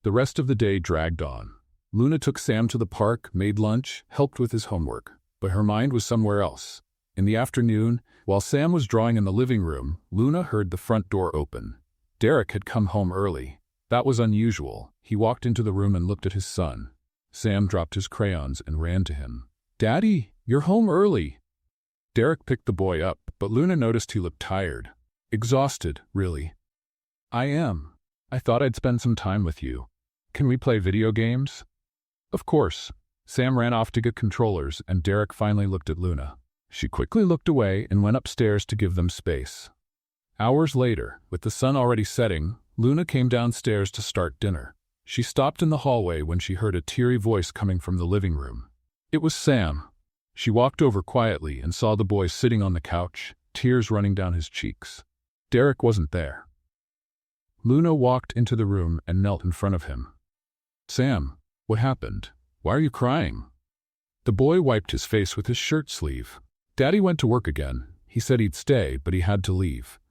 The rest of the day dragged on. Luna took Sam to the park, made lunch, helped with his homework, but her mind was somewhere else. In the afternoon, while Sam was drawing in the living room, Luna heard the front door open. Derek had come home early. That was unusual. He walked into the room and looked at his son. Sam dropped his crayons and ran to him. "Daddy, you're home early." Derek picked the boy up, but Luna noticed he looked tired. Exhausted, really. "I am. I thought I'd spend some time with you. Can we play video games?" "Of course." Sam ran off to get controllers, and Derek finally looked at Luna. She quickly looked away and went upstairs to give them space. Hours later, with the sun already setting, Luna came downstairs to start dinner. She stopped in the hallway when she heard a teary voice coming from the living room. It was Sam. She walked over quietly and saw the boy sitting on the couch, tears running down his cheeks. Derek wasn't there. Luna walked into the room and knelt in front of him. "Sam, what happened? Why are you crying?" The boy wiped his face with his shirt sleeve. "Daddy went to work again. He said he'd stay, but he had to leave."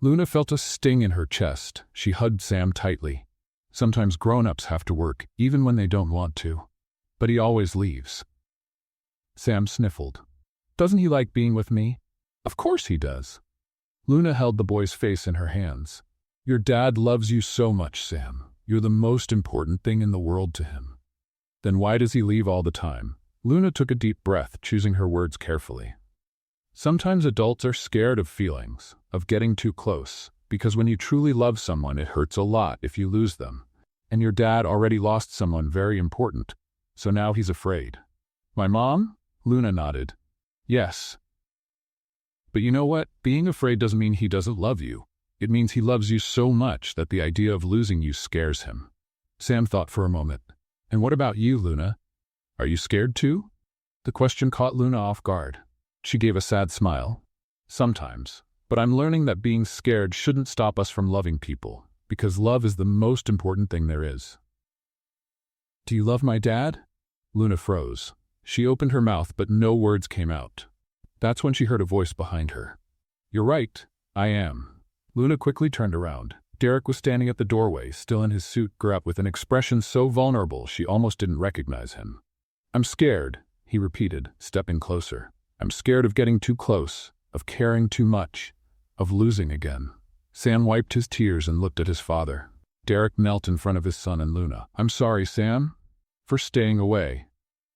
Luna felt a sting in her chest. She hugged Sam tightly. Sometimes grown-ups have to work, even when they don't want to. But he always leaves. Sam sniffled. "Doesn't he like being with me?" "Of course he does." Luna held the boy's face in her hands. "Your dad loves you so much, Sam. You're the most important thing in the world to him." "Then why does he leave all the time?" Luna took a deep breath, choosing her words carefully. Sometimes adults are scared of feelings, of getting too close, because when you truly love someone, it hurts a lot if you lose them. And your dad already lost someone very important, so now he's afraid. "My mom?" Luna nodded. "Yes. But you know what? Being afraid doesn't mean he doesn't love you. It means he loves you so much that the idea of losing you scares him." Sam thought for a moment. "And what about you, Luna? Are you scared too?" The question caught Luna off guard. She gave a sad smile. "Sometimes. But I'm learning that being scared shouldn't stop us from loving people, because love is the most important thing there is." "Do you love my dad?" Luna froze. She opened her mouth, but no words came out. That's when she heard a voice behind her. "You're right. I am." Luna quickly turned around. Derek was standing at the doorway, still in his suit, with an expression so vulnerable she almost didn't recognize him. "I'm scared," he repeated, stepping closer. "I'm scared of getting too close, of caring too much, of losing again." Sam wiped his tears and looked at his father. Derek knelt in front of his son and Luna. "I'm sorry, Sam, for staying away,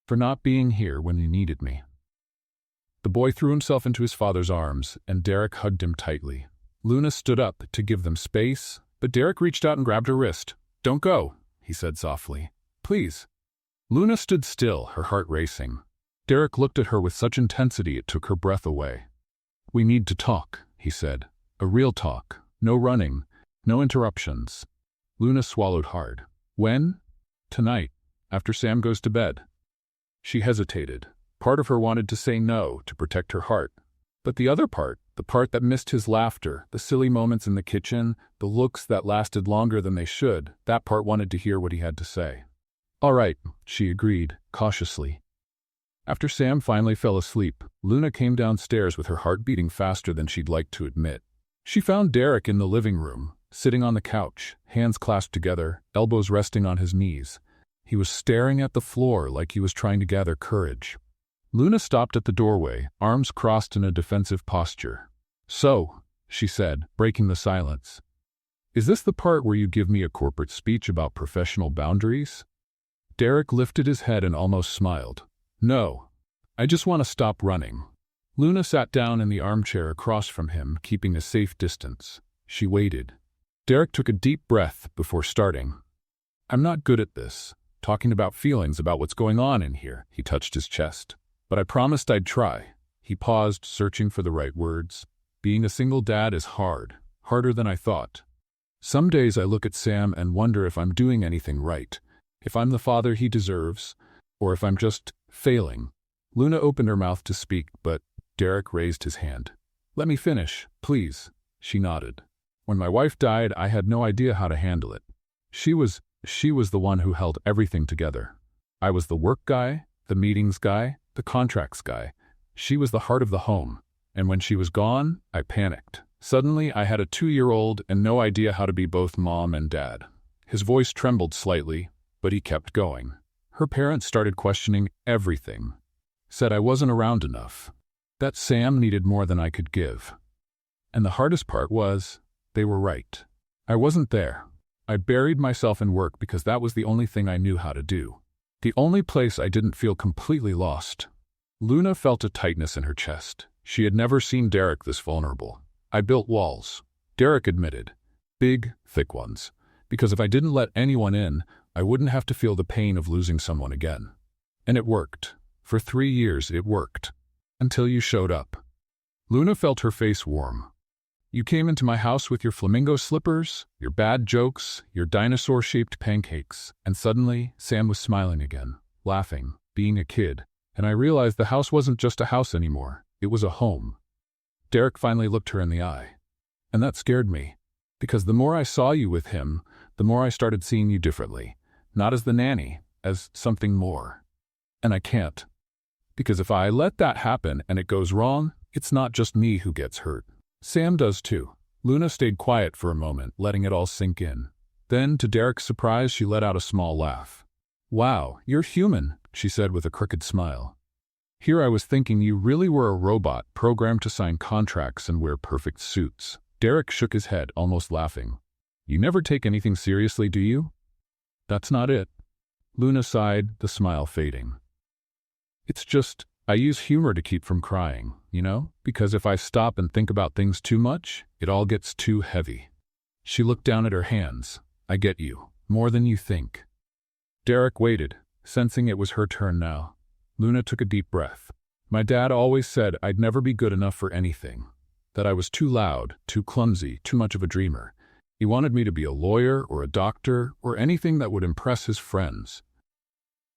for not being here when you needed me." The boy threw himself into his father's arms, and Derek hugged him tightly. Luna stood up to give them space, but Derek reached out and grabbed her wrist. "Don't go," he said softly. "Please." Luna stood still, her heart racing. Derek looked at her with such intensity it took her breath away. "We need to talk," he said. "A real talk. No running. No interruptions." Luna swallowed hard. "When?" "Tonight, after Sam goes to bed." She hesitated. Part of her wanted to say no, to protect her heart. But the other part, the part that missed his laughter, the silly moments in the kitchen, the looks that lasted longer than they should, that part wanted to hear what he had to say. "All right," she agreed, cautiously. After Sam finally fell asleep, Luna came downstairs with her heart beating faster than she'd like to admit. She found Derek in the living room, sitting on the couch, hands clasped together, elbows resting on his knees. He was staring at the floor like he was trying to gather courage. Luna stopped at the doorway, arms crossed in a defensive posture. "So," she said, breaking the silence, "is this the part where you give me a corporate speech about professional boundaries?" Derek lifted his head and almost smiled. "No. I just want to stop running." Luna sat down in the armchair across from him, keeping a safe distance. She waited. Derek took a deep breath before starting. "I'm not good at this. talking about feelings, about what's going on in here. He touched his chest. But I promised I'd try. He paused, searching for the right words. Being a single dad is hard, harder than I thought. Some days I look at Sam and wonder if I'm doing anything right, if I'm the father he deserves, or if I'm just failing. Luna opened her mouth to speak, but Derek raised his hand. Let me finish, please. She nodded. When my wife died, I had no idea how to handle it. She was the one who held everything together. I was the work guy, the meetings guy, the contracts guy. She was the heart of the home. And when she was gone, I panicked. Suddenly, I had a 2-year-old and no idea how to be both mom and dad. His voice trembled slightly, but he kept going. Her parents started questioning everything. Said I wasn't around enough. That Sam needed more than I could give. And the hardest part was, they were right. I wasn't there. I buried myself in work because that was the only thing I knew how to do. The only place I didn't feel completely lost. Luna felt a tightness in her chest. She had never seen Derek this vulnerable. I built walls, Derek admitted. Big, thick ones. Because if I didn't let anyone in, I wouldn't have to feel the pain of losing someone again. And it worked. For 3 years it worked. Until you showed up. Luna felt her face warm. You came into my house with your flamingo slippers, your bad jokes, your dinosaur-shaped pancakes, and suddenly Sam was smiling again, laughing, being a kid, and I realized the house wasn't just a house anymore, it was a home. Derek finally looked her in the eye. And that scared me, because the more I saw you with him, the more I started seeing you differently, not as the nanny, as something more. And I can't. Because if I let that happen and it goes wrong, it's not just me who gets hurt. Sam does too. Luna stayed quiet for a moment, letting it all sink in. Then, to Derek's surprise, she let out a small laugh. Wow, you're human, she said with a crooked smile. Here I was thinking you really were a robot programmed to sign contracts and wear perfect suits. Derek shook his head, almost laughing. You never take anything seriously, do you? That's not it. Luna sighed, the smile fading. It's just, I use humor to keep from crying, you know? Because if I stop and think about things too much, it all gets too heavy. She looked down at her hands. I get you, more than you think. Derek waited, sensing it was her turn now. Luna took a deep breath. My dad always said I'd never be good enough for anything. That I was too loud, too clumsy, too much of a dreamer. He wanted me to be a lawyer or a doctor or anything that would impress his friends.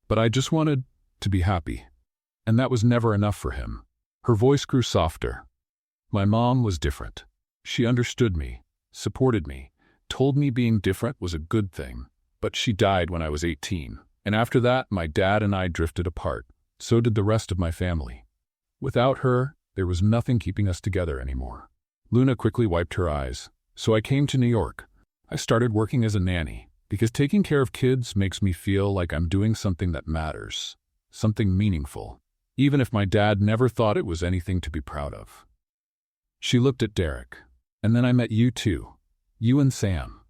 But I just wanted to be happy. And that was never enough for him. Her voice grew softer. My mom was different. She understood me, supported me, told me being different was a good thing. But she died when I was 18. And after that, my dad and I drifted apart. So did the rest of my family. Without her, there was nothing keeping us together anymore. Luna quickly wiped her eyes. So I came to New York. I started working as a nanny, because taking care of kids makes me feel like I'm doing something that matters, something meaningful, even if my dad never thought it was anything to be proud of. She looked at Derek. And then I met you too, you and Sam.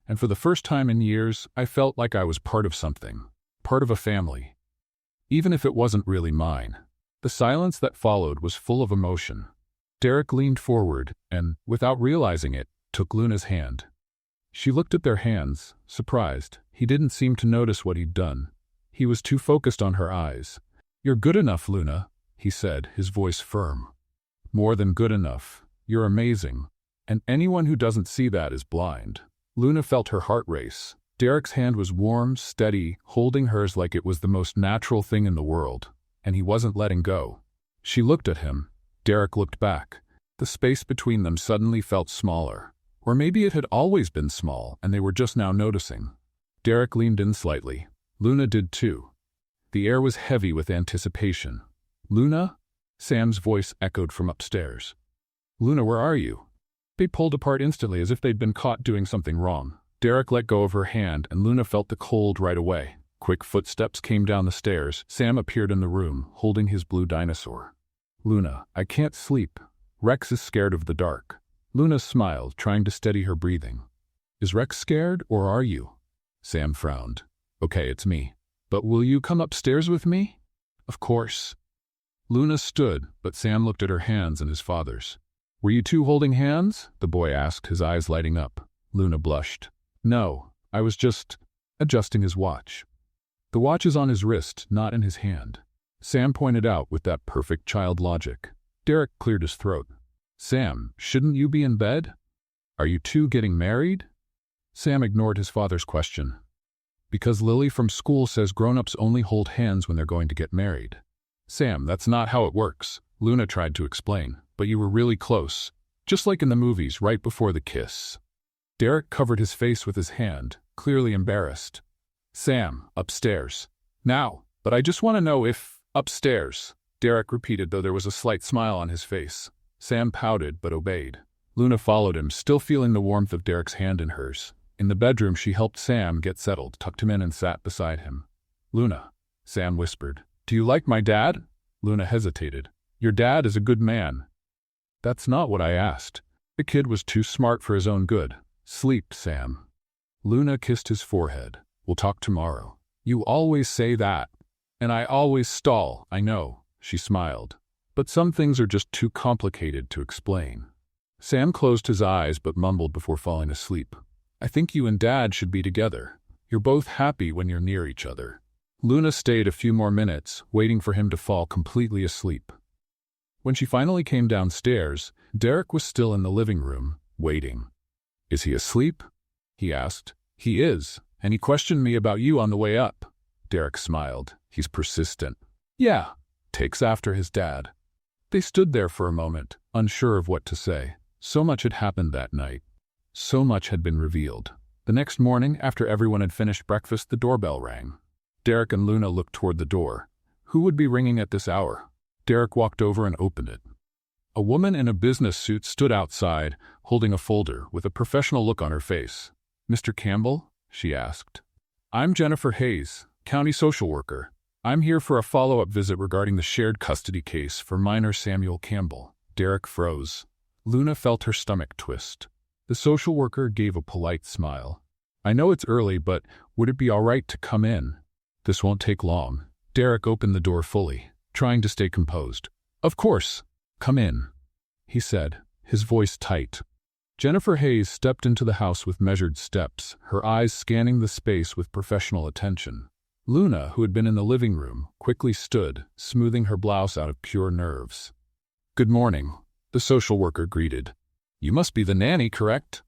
And for the first time in years, I felt like I was part of something, part of a family. Even if it wasn't really mine. The silence that followed was full of emotion. Derek leaned forward and, without realizing it, took Luna's hand. She looked at their hands, surprised. He didn't seem to notice what he'd done. He was too focused on her eyes. You're good enough, Luna, he said, his voice firm. More than good enough. You're amazing. And anyone who doesn't see that is blind. Luna felt her heart race. Derek's hand was warm, steady, holding hers like it was the most natural thing in the world, and he wasn't letting go. She looked at him. Derek looked back. The space between them suddenly felt smaller. Or maybe it had always been small, and they were just now noticing. Derek leaned in slightly. Luna did too. The air was heavy with anticipation. Luna? Sam's voice echoed from upstairs. Luna, where are you? They pulled apart instantly as if they'd been caught doing something wrong. Derek let go of her hand, and Luna felt the cold right away. Quick footsteps came down the stairs. Sam appeared in the room, holding his blue dinosaur. Luna, I can't sleep. Rex is scared of the dark. Luna smiled, trying to steady her breathing. Is Rex scared, or are you? Sam frowned. Okay, it's me. But will you come upstairs with me? Of course. Luna stood, but Sam looked at her hands and his father's. Were you two holding hands? The boy asked, his eyes lighting up. Luna blushed. No, I was just adjusting his watch. The watch is on his wrist, not in his hand, Sam pointed out with that perfect child logic. Derek cleared his throat. Sam, shouldn't you be in bed? Are you two getting married? Sam ignored his father's question. Because Lily from school says grown-ups only hold hands when they're going to get married. Sam, that's not how it works, Luna tried to explain, but you were really close, just like in the movies right before the kiss. Derek covered his face with his hand, clearly embarrassed. Sam, upstairs. Now, but I just want to know if, upstairs, Derek repeated, though there was a slight smile on his face. Sam pouted but obeyed. Luna followed him, still feeling the warmth of Derek's hand in hers. In the bedroom, she helped Sam get settled, tucked him in, and sat beside him. Luna, Sam whispered. Do you like my dad? Luna hesitated. Your dad is a good man. That's not what I asked. The kid was too smart for his own good. Sleep, Sam. Luna kissed his forehead. We'll talk tomorrow. You always say that. And I always stall, I know, she smiled. But some things are just too complicated to explain. Sam closed his eyes but mumbled before falling asleep. I think you and Dad should be together. You're both happy when you're near each other. Luna stayed a few more minutes, waiting for him to fall completely asleep. When she finally came downstairs, Derek was still in the living room, waiting. Is he asleep? He asked. He is, and he questioned me about you on the way up. Derek smiled. He's persistent. Yeah, takes after his dad. They stood there for a moment, unsure of what to say. So much had happened that night. So much had been revealed. The next morning, after everyone had finished breakfast, the doorbell rang. Derek and Luna looked toward the door. Who would be ringing at this hour? Derek walked over and opened it. A woman in a business suit stood outside, holding a folder, with a professional look on her face. Mr. Campbell? She asked. I'm Jennifer Hayes, county social worker. I'm here for a follow-up visit regarding the shared custody case for minor Samuel Campbell. Derek froze. Luna felt her stomach twist. The social worker gave a polite smile. I know it's early, but would it be all right to come in? This won't take long. Derek opened the door fully, trying to stay composed. Of course. Come in, he said, his voice tight. Jennifer Hayes stepped into the house with measured steps, her eyes scanning the space with professional attention. Luna, who had been in the living room, quickly stood, smoothing her blouse out of pure nerves. Good morning, the social worker greeted. You must be the nanny, correct?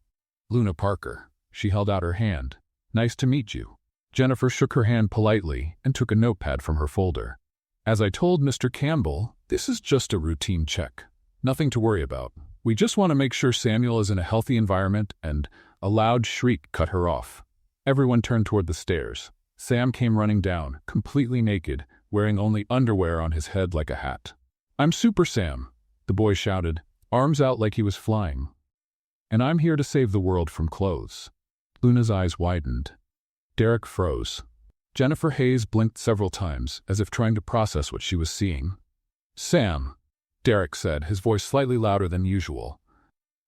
Luna Parker. She held out her hand. Nice to meet you. Jennifer shook her hand politely and took a notepad from her folder. As I told Mr. Campbell, this is just a routine check. Nothing to worry about. We just want to make sure Samuel is in a healthy environment, and a loud shriek cut her off. Everyone turned toward the stairs. Sam came running down, completely naked, wearing only underwear on his head like a hat. I'm Super Sam, the boy shouted, arms out like he was flying. And I'm here to save the world from clothes. Luna's eyes widened. Derek froze. Jennifer Hayes blinked several times, as if trying to process what she was seeing. Sam, Derek said, his voice slightly louder than usual.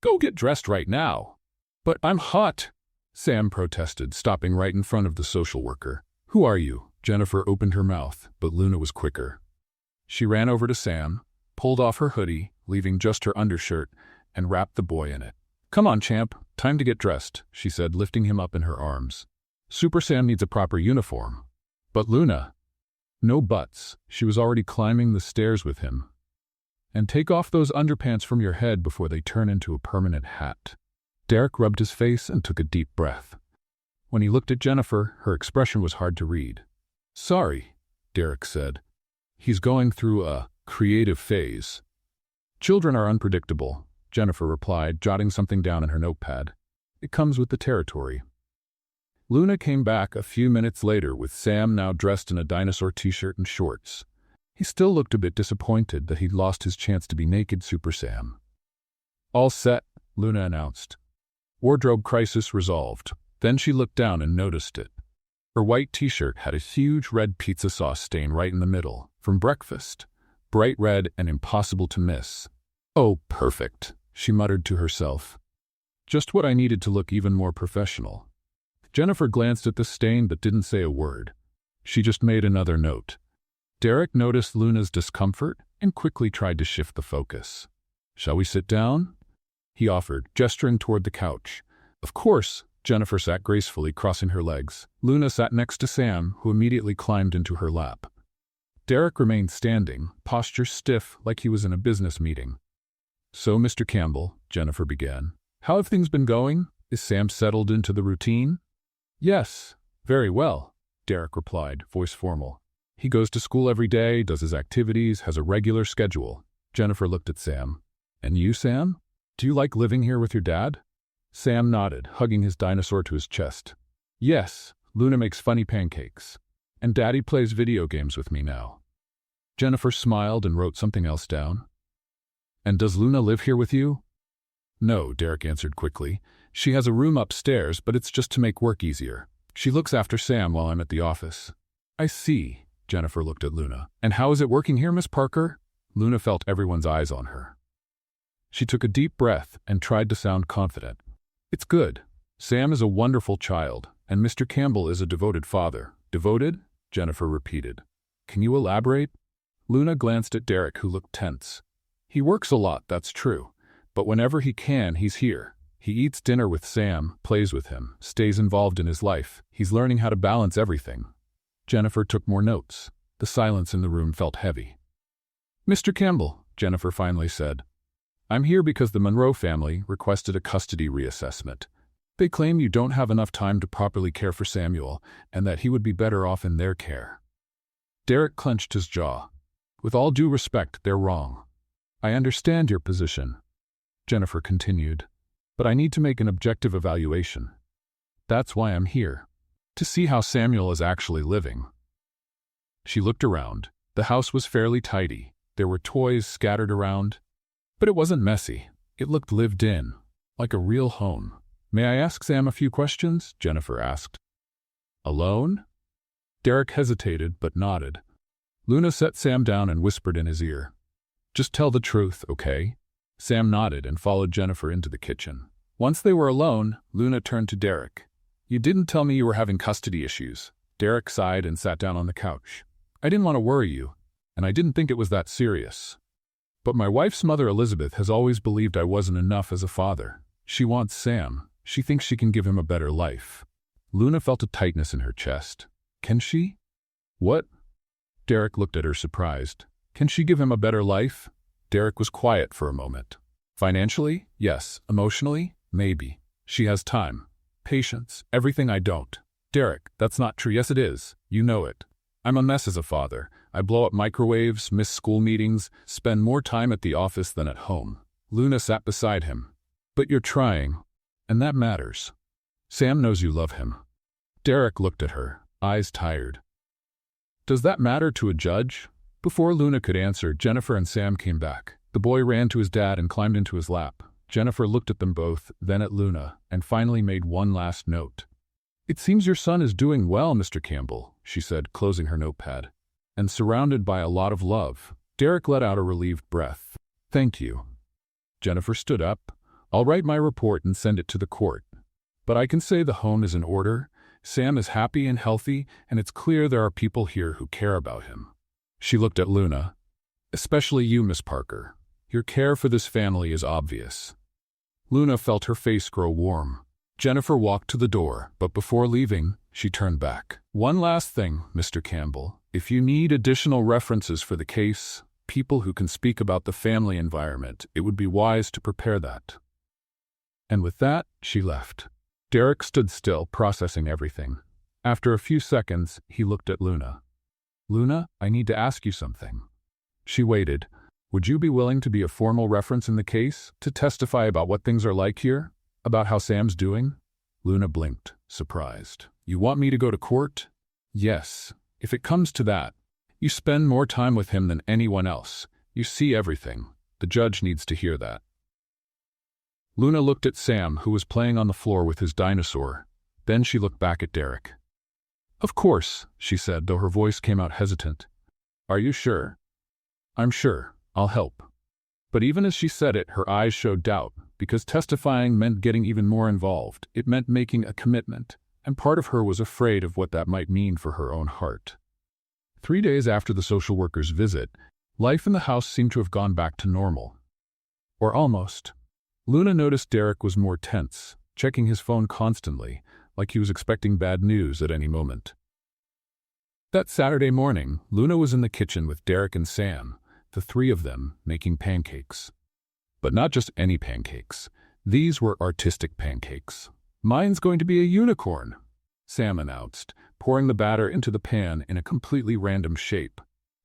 Go get dressed right now. But I'm hot, Sam protested, stopping right in front of the social worker. Who are you? Jennifer opened her mouth, but Luna was quicker. She ran over to Sam, pulled off her hoodie, leaving just her undershirt, and wrapped the boy in it. Come on, champ, time to get dressed, she said, lifting him up in her arms. Super Sam needs a proper uniform. But Luna. No buts, she was already climbing the stairs with him. And take off those underpants from your head before they turn into a permanent hat. Derek rubbed his face and took a deep breath. When he looked at Jennifer, her expression was hard to read. Sorry, Derek said. He's going through a creative phase. Children are unpredictable, Jennifer replied, jotting something down in her notepad. It comes with the territory. Luna came back a few minutes later with Sam now dressed in a dinosaur t-shirt and shorts. He still looked a bit disappointed that he'd lost his chance to be naked Super Sam. All set, Luna announced. Wardrobe crisis resolved. Then she looked down and noticed it. Her white t-shirt had a huge red pizza sauce stain right in the middle, from breakfast. Bright red and impossible to miss. Oh, perfect, she muttered to herself. Just what I needed to look even more professional. Jennifer glanced at the stain but didn't say a word. She just made another note. Derek noticed Luna's discomfort and quickly tried to shift the focus. Shall we sit down? He offered, gesturing toward the couch. Of course, Jennifer sat gracefully, crossing her legs. Luna sat next to Sam, who immediately climbed into her lap. Derek remained standing, posture stiff like he was in a business meeting. "So, Mr. Campbell," Jennifer began, "how have things been going? Is Sam settled into the routine?" "Yes, very well," Derek replied, voice formal. "He goes to school every day, does his activities, has a regular schedule." Jennifer looked at Sam. "And you, Sam? Do you like living here with your dad?" Sam nodded, hugging his dinosaur to his chest. "Yes, Luna makes funny pancakes. And Daddy plays video games with me now." Jennifer smiled and wrote something else down. "And does Luna live here with you?" "No," Derek answered quickly. "She has a room upstairs, but it's just to make work easier. She looks after Sam while I'm at the office." "I see." Jennifer looked at Luna. "And how is it working here, Miss Parker?" Luna felt everyone's eyes on her. She took a deep breath and tried to sound confident. "It's good. Sam is a wonderful child, and Mr. Campbell is a devoted father." "Devoted?" Jennifer repeated. "Can you elaborate?" Luna glanced at Derek, who looked tense. "He works a lot, that's true. But whenever he can, he's here. He eats dinner with Sam, plays with him, stays involved in his life. He's learning how to balance everything." Jennifer took more notes. The silence in the room felt heavy. "Mr. Campbell," Jennifer finally said, "I'm here because the Monroe family requested a custody reassessment. They claim you don't have enough time to properly care for Samuel, and that he would be better off in their care." Derek clenched his jaw. "With all due respect, they're wrong. I understand your position," Jennifer continued, "but I need to make an objective evaluation. That's why I'm here. To see how Samuel is actually living." She looked around. The house was fairly tidy. There were toys scattered around. But it wasn't messy. It looked lived in, like a real home. "May I ask Sam a few questions?" Jennifer asked. "Alone?" Derek hesitated but nodded. Luna set Sam down and whispered in his ear. "Just tell the truth, okay?" Sam nodded and followed Jennifer into the kitchen. Once they were alone, Luna turned to Derek. "You didn't tell me you were having custody issues." Derek sighed and sat down on the couch. "I didn't want to worry you, and I didn't think it was that serious. But my wife's mother, Elizabeth, has always believed I wasn't enough as a father. She wants Sam. She thinks she can give him a better life." Luna felt a tightness in her chest. "Can she?" "What?" Derek looked at her surprised. "Can she give him a better life?" Derek was quiet for a moment. "Financially? Yes. Emotionally? Maybe. She has time. Patience. Everything I don't." "Derek, that's not true." "Yes, it is. You know it. I'm a mess as a father. I blow up microwaves, miss school meetings, spend more time at the office than at home." Luna sat beside him. "But you're trying, and that matters. Sam knows you love him." Derek looked at her, eyes tired. "Does that matter to a judge?" Before Luna could answer, Jennifer and Sam came back. The boy ran to his dad and climbed into his lap. Jennifer looked at them both, then at Luna, and finally made one last note. "It seems your son is doing well, Mr. Campbell," she said, closing her notepad. "And surrounded by a lot of love." Derek let out a relieved breath. "Thank you." Jennifer stood up. "I'll write my report and send it to the court. But I can say the home is in order, Sam is happy and healthy, and it's clear there are people here who care about him." She looked at Luna. "Especially you, Miss Parker. Your care for this family is obvious." Luna felt her face grow warm. Jennifer walked to the door, but before leaving, she turned back. "One last thing, Mr. Campbell. If you need additional references for the case, people who can speak about the family environment, it would be wise to prepare that." And with that, she left. Derek stood still, processing everything. After a few seconds, he looked at Luna. "Luna, I need to ask you something." She waited. "Would you be willing to be a formal reference in the case, to testify about what things are like here? About how Sam's doing?" Luna blinked, surprised. "You want me to go to court?" "Yes, if it comes to that. You spend more time with him than anyone else. You see everything. The judge needs to hear that." Luna looked at Sam, who was playing on the floor with his dinosaur. Then she looked back at Derek. "Of course," she said, though her voice came out hesitant. "Are you sure?" "I'm sure. I'll help." But even as she said it, her eyes showed doubt, because testifying meant getting even more involved. It meant making a commitment, and part of her was afraid of what that might mean for her own heart. 3 days after the social worker's visit, life in the house seemed to have gone back to normal. Or almost. Luna noticed Derek was more tense. checking his phone constantly, like he was expecting bad news at any moment. That Saturday morning, Luna was in the kitchen with Derek and Sam, the three of them making pancakes. But not just any pancakes. These were artistic pancakes. "Mine's going to be a unicorn," Sam announced, pouring the batter into the pan in a completely random shape.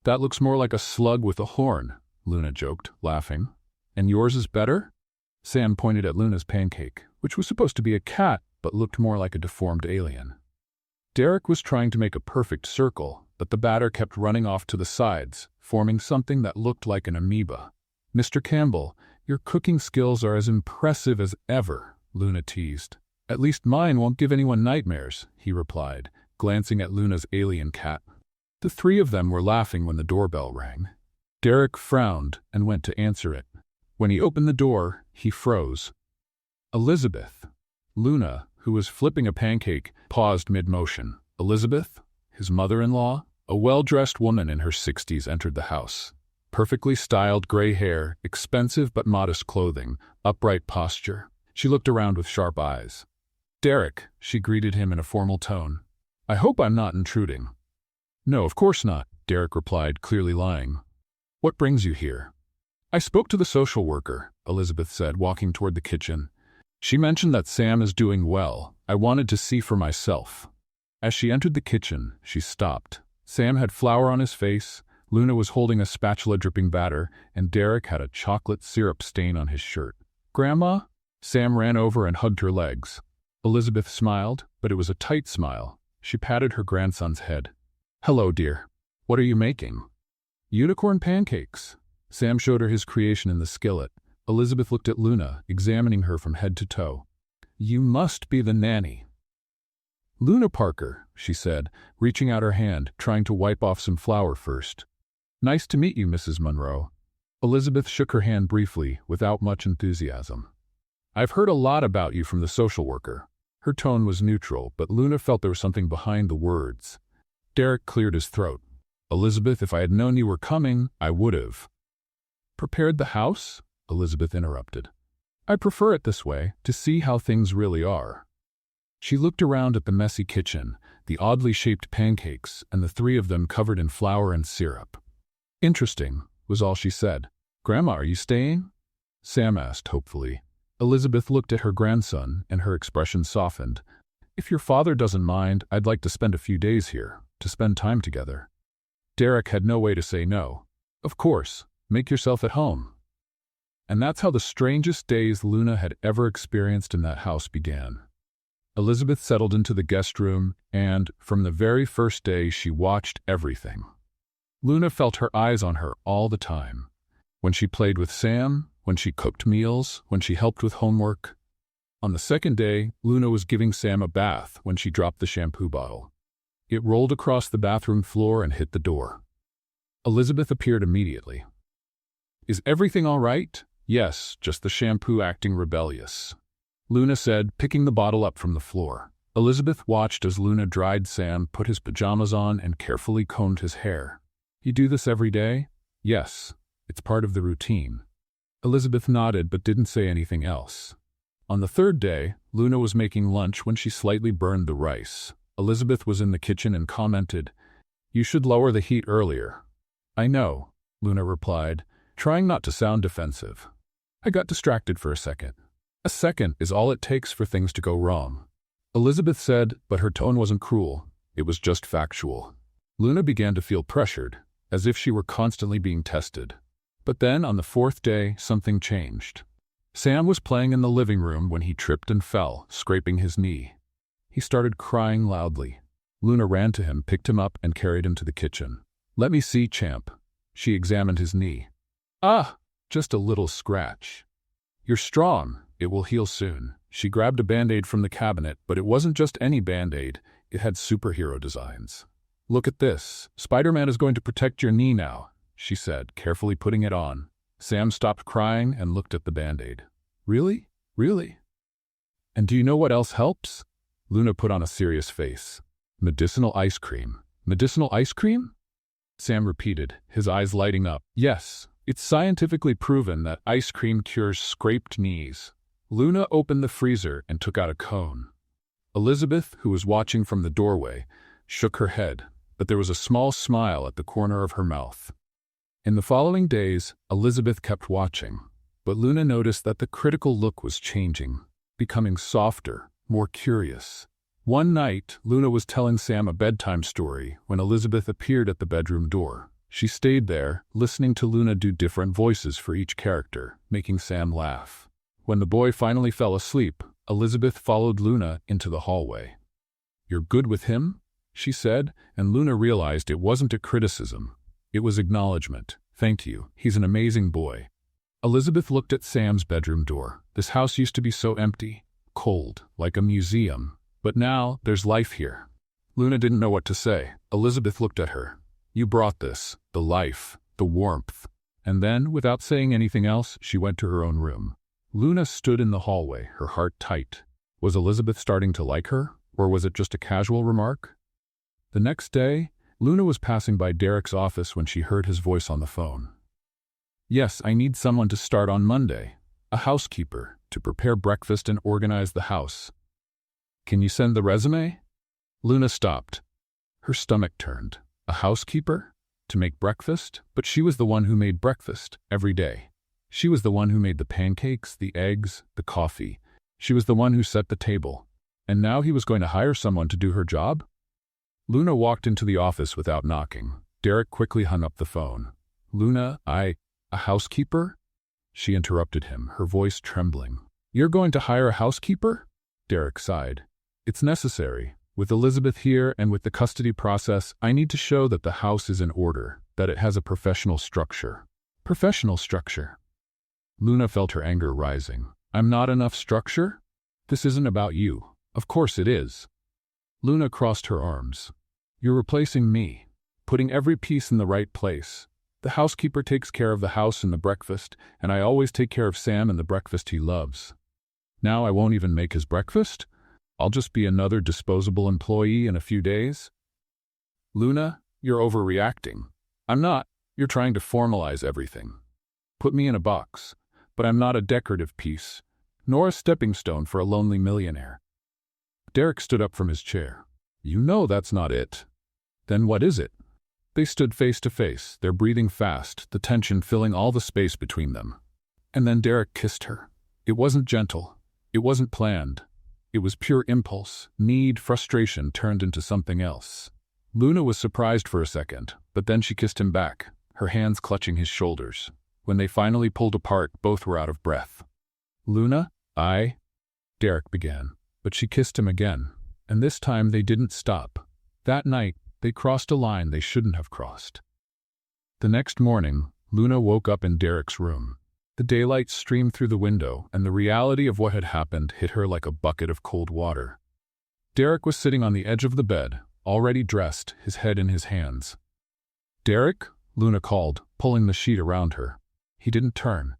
"That looks more like a slug with a horn," Luna joked, laughing. "And yours is better?" Sam pointed at Luna's pancake, which was supposed to be a cat but looked more like a deformed alien. Derek was trying to make a perfect circle, but the batter kept running off to the sides, forming something that looked like an amoeba. "Mr. Campbell, your cooking skills are as impressive as ever," Luna teased. "At least mine won't give anyone nightmares," he replied, glancing at Luna's alien cat. The three of them were laughing when the doorbell rang. Derek frowned and went to answer it. When he opened the door, he froze. "Elizabeth." Luna, who was flipping a pancake, paused mid-motion. Elizabeth, his mother-in-law, a well-dressed woman in her 60s, entered the house. Perfectly styled gray hair, expensive but modest clothing, upright posture. She looked around with sharp eyes. "Derek," she greeted him in a formal tone. "I hope I'm not intruding." "No, of course not," Derek replied, clearly lying. "What brings you here?" "I spoke to the social worker," Elizabeth said, walking toward the kitchen. "She mentioned that Sam is doing well. I wanted to see for myself." As she entered the kitchen, she stopped. Sam had flour on his face, Luna was holding a spatula dripping batter, and Derek had a chocolate syrup stain on his shirt. "Grandma?" Sam ran over and hugged her legs. Elizabeth smiled, but it was a tight smile. She patted her grandson's head. "Hello, dear. What are you making?" "Unicorn pancakes." Sam showed her his creation in the skillet. Elizabeth looked at Luna, examining her from head to toe. "You must be the nanny." "Luna Parker," she said, reaching out her hand, trying to wipe off some flour first. "Nice to meet you, Mrs. Monroe." Elizabeth shook her hand briefly, without much enthusiasm. "I've heard a lot about you from the social worker." Her tone was neutral, but Luna felt there was something behind the words. Derek cleared his throat. "Elizabeth, if I had known you were coming, I would have." "Prepared the house?" Elizabeth interrupted. "I prefer it this way, to see how things really are." She looked around at the messy kitchen, the oddly shaped pancakes, and the three of them covered in flour and syrup. "Interesting," was all she said. "Grandma, are you staying?" Sam asked hopefully. Elizabeth looked at her grandson, and her expression softened. "If your father doesn't mind, I'd like to spend a few days here, to spend time together." Derek had no way to say no. "Of course, make yourself at home." And that's how the strangest days Luna had ever experienced in that house began. Elizabeth settled into the guest room, and, from the very first day, she watched everything. Luna felt her eyes on her all the time. When she played with Sam, when she cooked meals, when she helped with homework. On the second day, Luna was giving Sam a bath when she dropped the shampoo bottle. It rolled across the bathroom floor and hit the door. Elizabeth appeared immediately. "Is everything all right?" "Yes, just the shampoo acting rebellious," Luna said, picking the bottle up from the floor. Elizabeth watched as Luna dried Sam, put his pajamas on, and carefully combed his hair. "You do this every day?" "Yes, it's part of the routine." Elizabeth nodded but didn't say anything else. On the third day, Luna was making lunch when she slightly burned the rice. Elizabeth was in the kitchen and commented, "You should lower the heat earlier." "I know," Luna replied, trying not to sound defensive. "I got distracted for a second." "A second is all it takes for things to go wrong," Elizabeth said, but her tone wasn't cruel. It was just factual. Luna began to feel pressured, as if she were constantly being tested. But then, on the fourth day, something changed. Sam was playing in the living room when he tripped and fell, scraping his knee. He started crying loudly. Luna ran to him, picked him up, and carried him to the kitchen. "Let me see, champ." She examined his knee. "Ah, just a little scratch." "You're strong. It will heal soon." She grabbed a Band-Aid from the cabinet, but it wasn't just any Band-Aid. It had superhero designs. "Look at this. Spider-Man is going to protect your knee now," she said, carefully putting it on. Sam stopped crying and looked at the Band-Aid. "Really? Really? And do you know what else helps?" Luna put on a serious face. "Medicinal ice cream." "Medicinal ice cream?" Sam repeated, his eyes lighting up. "Yes, it's scientifically proven that ice cream cures scraped knees." Luna opened the freezer and took out a cone. Elizabeth, who was watching from the doorway, shook her head, but there was a small smile at the corner of her mouth. In the following days, Elizabeth kept watching, but Luna noticed that the critical look was changing, becoming softer, more curious. One night, Luna was telling Sam a bedtime story when Elizabeth appeared at the bedroom door. She stayed there, listening to Luna do different voices for each character, making Sam laugh. When the boy finally fell asleep, Elizabeth followed Luna into the hallway. "You're good with him?" she said, and Luna realized it wasn't a criticism. It was acknowledgement. "Thank you, he's an amazing boy." Elizabeth looked at Sam's bedroom door. This house used to be so empty, cold, like a museum. But now, there's life here. Luna didn't know what to say. Elizabeth looked at her. "You brought this, the life, the warmth." And then, without saying anything else, she went to her own room. Luna stood in the hallway, her heart tight. Was Elizabeth starting to like her, or was it just a casual remark? The next day, Luna was passing by Derek's office when she heard his voice on the phone. "Yes, I need someone to start on Monday. A housekeeper, to prepare breakfast and organize the house. Can you send the resume?" Luna stopped. Her stomach turned. A housekeeper? To make breakfast? But she was the one who made breakfast every day. She was the one who made the pancakes, the eggs, the coffee. She was the one who set the table. And now he was going to hire someone to do her job? Luna walked into the office without knocking. Derek quickly hung up the phone. "Luna, a housekeeper?" She interrupted him, her voice trembling. "You're going to hire a housekeeper?" Derek sighed. "It's necessary. With Elizabeth here and with the custody process, I need to show that the house is in order, that it has a professional structure." "Professional structure?" Luna felt her anger rising. "I'm not enough structure? This isn't about you." "Of course it is." Luna crossed her arms. "You're replacing me, putting every piece in the right place. The housekeeper takes care of the house and the breakfast, and I always take care of Sam and the breakfast he loves. Now I won't even make his breakfast? I'll just be another disposable employee in a few days?" "Luna, you're overreacting." "I'm not. You're trying to formalize everything. Put me in a box. But I'm not a decorative piece, nor a stepping stone for a lonely millionaire." Derek stood up from his chair. "You know that's not it." "Then what is it?" They stood face to face, their breathing fast, the tension filling all the space between them. And then Derek kissed her. It wasn't gentle. It wasn't planned. It was pure impulse, need, frustration turned into something else. Luna was surprised for a second, but then she kissed him back, her hands clutching his shoulders. When they finally pulled apart, both were out of breath. "Luna, Derek began, but she kissed him again, and this time they didn't stop. That night, they crossed a line they shouldn't have crossed. The next morning, Luna woke up in Derek's room. The daylight streamed through the window, and the reality of what had happened hit her like a bucket of cold water. Derek was sitting on the edge of the bed, already dressed, his head in his hands. "Derek?" Luna called, pulling the sheet around her. He didn't turn.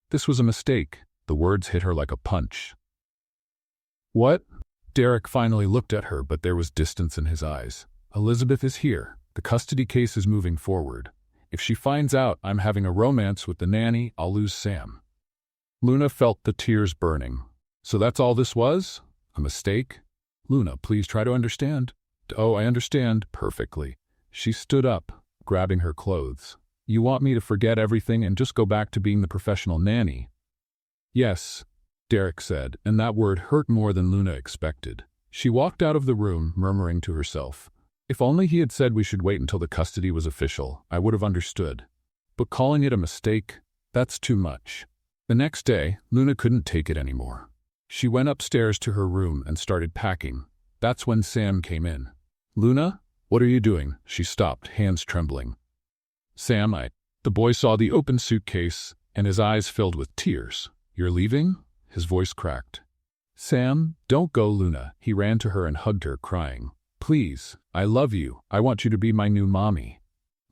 This was a mistake. The words hit her like a punch. "What?" Derek finally looked at her, but there was distance in his eyes. "Elizabeth is here. The custody case is moving forward. If she finds out I'm having a romance with the nanny, I'll lose Sam." Luna felt the tears burning. "So that's all this was? A mistake? Luna, please try to understand." "Oh, I understand perfectly." She stood up, grabbing her clothes. "You want me to forget everything and just go back to being the professional nanny?" "Yes," Derek said, and that word hurt more than Luna expected. She walked out of the room, murmuring to herself, "If only he had said we should wait until the custody was official, I would have understood. But calling it a mistake, that's too much." The next day, Luna couldn't take it anymore. She went upstairs to her room and started packing. That's when Sam came in. "Luna, what are you doing?" She stopped, hands trembling. "Sam, The boy saw the open suitcase, and his eyes filled with tears. "You're leaving?" His voice cracked. "Sam, don't go, Luna." He ran to her and hugged her, crying. "Please, I love you. I want you to be my new mommy."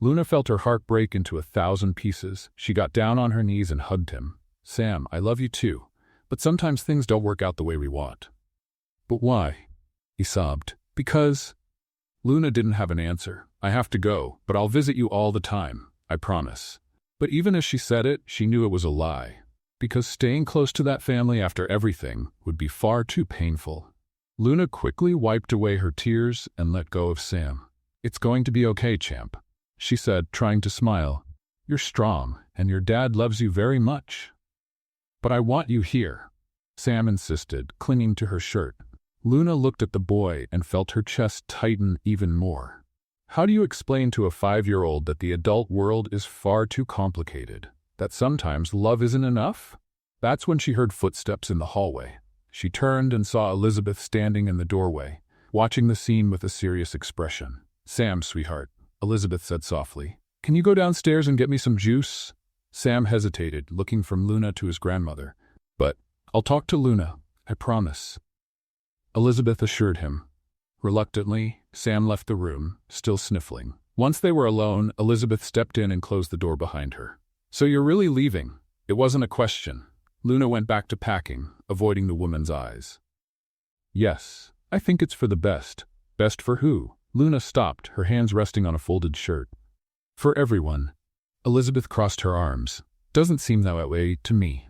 Luna felt her heart break into 1,000 pieces. She got down on her knees and hugged him. "Sam, I love you too. But sometimes things don't work out the way we want." "But why?" he sobbed. "Because—" Luna didn't have an answer. "I have to go, but I'll visit you all the time. I promise." But even as she said it, she knew it was a lie. because staying close to that family after everything would be far too painful. Luna quickly wiped away her tears and let go of Sam. "It's going to be okay, champ," she said, trying to smile. "You're strong, and your dad loves you very much." "But I want you here," Sam insisted, clinging to her shirt. Luna looked at the boy and felt her chest tighten even more. How do you explain to a 5-year-old that the adult world is far too complicated? That sometimes love isn't enough? That's when she heard footsteps in the hallway. She turned and saw Elizabeth standing in the doorway, watching the scene with a serious expression. "Sam, sweetheart," Elizabeth said softly, "can you go downstairs and get me some juice?" Sam hesitated, looking from Luna to his grandmother. "But I'll talk to Luna, I promise," Elizabeth assured him. Reluctantly, Sam left the room, still sniffling. Once they were alone, Elizabeth stepped in and closed the door behind her. "So you're really leaving?" It wasn't a question. Luna went back to packing, avoiding the woman's eyes. "Yes, I think it's for the best." "Best for who?" Luna stopped, her hands resting on a folded shirt. "For everyone." Elizabeth crossed her arms. "Doesn't seem that way to me."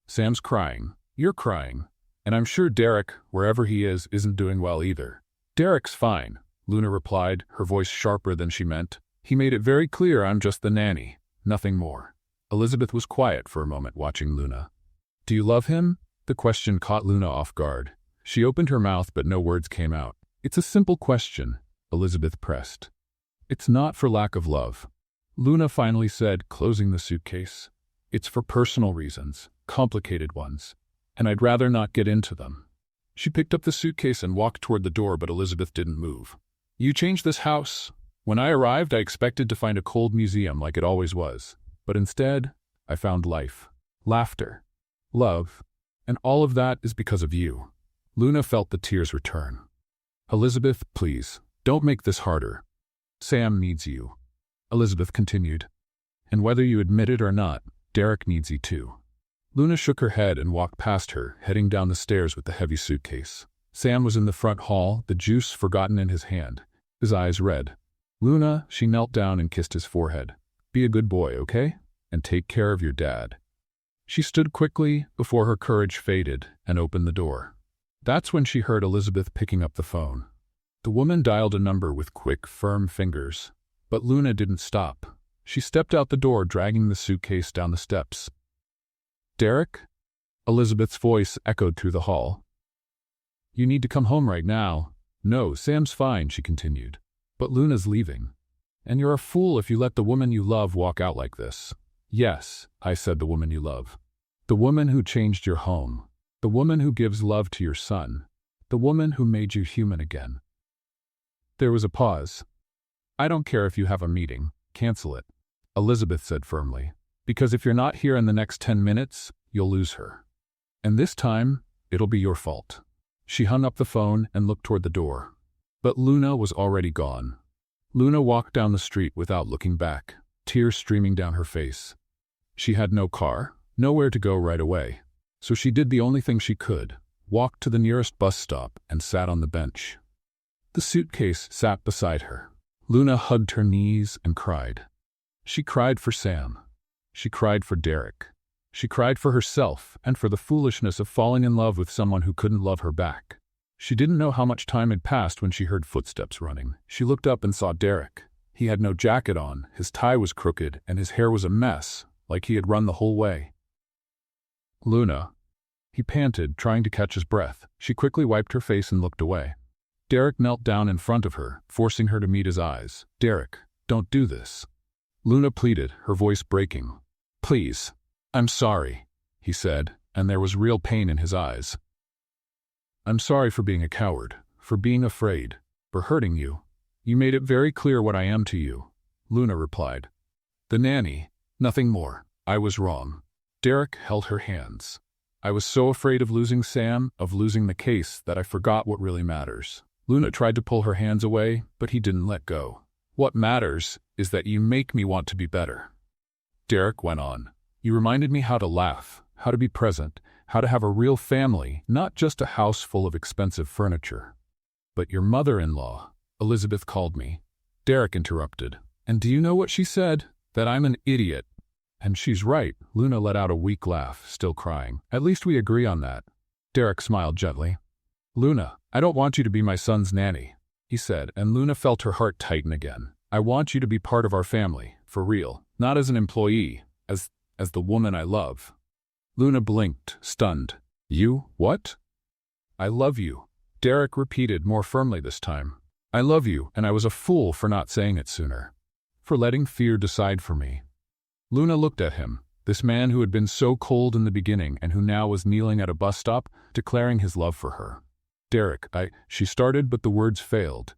"Sam's crying. You're crying. And I'm sure Derek, wherever he is, isn't doing well either." "Derek's fine," Luna replied, her voice sharper than she meant. "He made it very clear I'm just the nanny, nothing more." Elizabeth was quiet for a moment, watching Luna. "Do you love him?" The question caught Luna off guard. She opened her mouth, but no words came out. "It's a simple question," Elizabeth pressed. "It's not for lack of love," Luna finally said, closing the suitcase. "It's for personal reasons, complicated ones, and I'd rather not get into them." She picked up the suitcase and walked toward the door, but Elizabeth didn't move. "You changed this house. When I arrived, I expected to find a cold museum like it always was. But instead, I found life, laughter, love, and all of that is because of you." Luna felt the tears return. "Elizabeth, please, don't make this harder. Sam needs you," Elizabeth continued. "And whether you admit it or not, Derek needs you too." Luna shook her head and walked past her, heading down the stairs with the heavy suitcase. Sam was in the front hall, the juice forgotten in his hand, his eyes red. "Luna," she knelt down and kissed his forehead. "Be a good boy, okay? And take care of your dad." She stood quickly before her courage faded and opened the door. That's when she heard Elizabeth picking up the phone. The woman dialed a number with quick, firm fingers. But Luna didn't stop. She stepped out the door, dragging the suitcase down the steps. "Derek?" Elizabeth's voice echoed through the hall. "You need to come home right now." "No, Sam's fine," she continued. "But Luna's leaving. And you're a fool if you let the woman you love walk out like this." "Yes," I said, "the woman you love. The woman who changed your home. The woman who gives love to your son. The woman who made you human again." There was a pause. "I don't care if you have a meeting. Cancel it," Elizabeth said firmly. "Because if you're not here in the next 10 minutes, you'll lose her. And this time, it'll be your fault." She hung up the phone and looked toward the door. But Luna was already gone. Luna walked down the street without looking back, tears streaming down her face. She had no car, nowhere to go right away. So she did the only thing she could, walked to the nearest bus stop and sat on the bench. The suitcase sat beside her. Luna hugged her knees and cried. She cried for Sam. She cried for Derek. She cried for herself and for the foolishness of falling in love with someone who couldn't love her back. She didn't know how much time had passed when she heard footsteps running. She looked up and saw Derek. He had no jacket on, his tie was crooked, and his hair was a mess, like he had run the whole way. "Luna," he panted, trying to catch his breath. She quickly wiped her face and looked away. Derek knelt down in front of her, forcing her to meet his eyes. "Derek, don't do this." Luna pleaded, her voice breaking. "Please. I'm sorry," he said, and there was real pain in his eyes. "I'm sorry for being a coward, for being afraid, for hurting you. You made it very clear what I am to you," Luna replied. "The nanny, nothing more. I was wrong." Derek held her hands. "I was so afraid of losing Sam, of losing the case, that I forgot what really matters." Luna tried to pull her hands away, but he didn't let go. "What matters is that you make me want to be better," Derek went on. "You reminded me how to laugh, how to be present, how to have a real family, not just a house full of expensive furniture." "But your mother-in-law," Elizabeth called me. Derek interrupted. "And do you know what she said? That I'm an idiot. And she's right, Luna let out a weak laugh, still crying. At least we agree on that. Derek smiled gently. Luna, I don't want you to be my son's nanny, he said, and Luna felt her heart tighten again. I want you to be part of our family, for real, not as an employee, as the woman I love. Luna blinked, stunned. You, what? I love you, Derek repeated more firmly this time. I love you, and I was a fool for not saying it sooner. For letting fear decide for me. Luna looked at him, this man who had been so cold in the beginning and who now was kneeling at a bus stop, declaring his love for her. Derek, she started, but the words failed.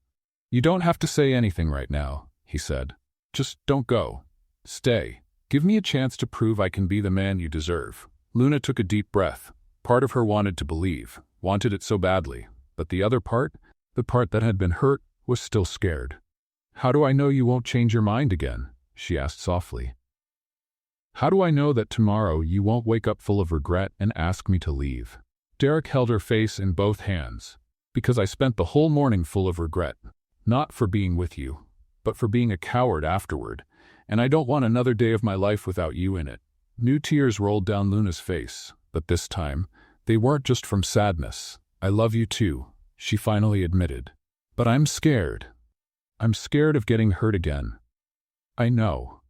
You don't have to say anything right now, he said. Just don't go. Stay. Give me a chance to prove I can be the man you deserve. Luna took a deep breath. Part of her wanted to believe, wanted it so badly, but the other part, the part that had been hurt, was still scared. How do I know you won't change your mind again? She asked softly. How do I know that tomorrow you won't wake up full of regret and ask me to leave? Derek held her face in both hands. Because I spent the whole morning full of regret. Not for being with you, but for being a coward afterward. And I don't want another day of my life without you in it. New tears rolled down Luna's face, but this time, they weren't just from sadness. I love you too, she finally admitted. But I'm scared. I'm scared of getting hurt again. I know.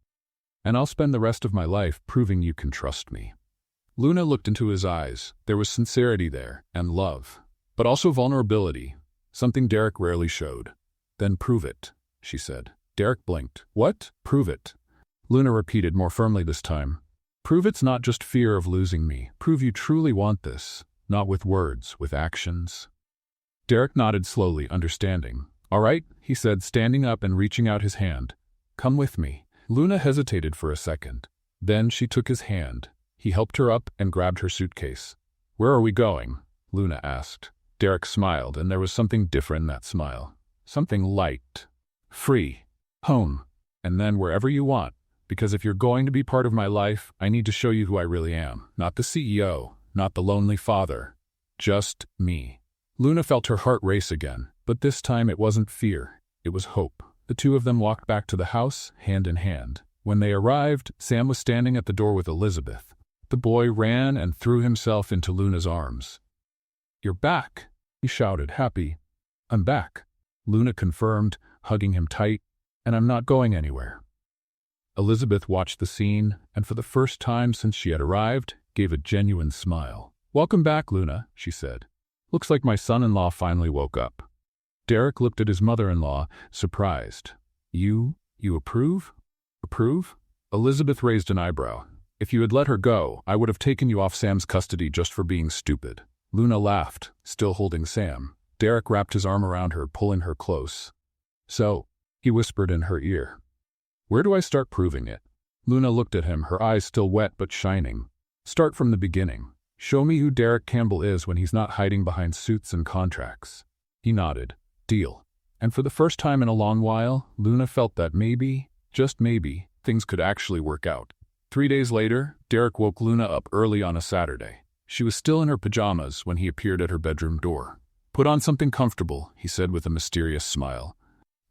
And I'll spend the rest of my life proving you can trust me. Luna looked into his eyes. There was sincerity there, and love. But also vulnerability, something Derek rarely showed. Then prove it, she said. Derek blinked. What? Prove it. Luna repeated more firmly this time. Prove it's not just fear of losing me. Prove you truly want this. Not with words, with actions. Derek nodded slowly, understanding. All right, he said, standing up and reaching out his hand. Come with me. Luna hesitated for a second. Then she took his hand. He helped her up and grabbed her suitcase. Where are we going? Luna asked. Derek smiled, and there was something different in that smile. Something light. Free. Home. And then wherever you want. Because if you're going to be part of my life, I need to show you who I really am. Not the CEO, not the lonely father. Just me. Luna felt her heart race again, but this time it wasn't fear. It was hope. The two of them walked back to the house, hand in hand. When they arrived, Sam was standing at the door with Elizabeth. The boy ran and threw himself into Luna's arms. You're back, he shouted, happy. I'm back, Luna confirmed, hugging him tight, and I'm not going anywhere. Elizabeth watched the scene, and for the first time since she had arrived, gave a genuine smile. Welcome back, Luna, she said. Looks like my son-in-law finally woke up. Derek looked at his mother-in-law, surprised. You approve? Approve? Elizabeth raised an eyebrow. If you had let her go, I would have taken you off Sam's custody just for being stupid. Luna laughed, still holding Sam. Derek wrapped his arm around her, pulling her close. So, he whispered in her ear. Where do I start proving it? Luna looked at him, her eyes still wet but shining. Start from the beginning. Show me who Derek Campbell is when he's not hiding behind suits and contracts. He nodded. Deal. And for the first time in a long while, Luna felt that maybe, just maybe, things could actually work out. 3 days later, Derek woke Luna up early on a Saturday. She was still in her pajamas when he appeared at her bedroom door. Put on something comfortable, he said with a mysterious smile.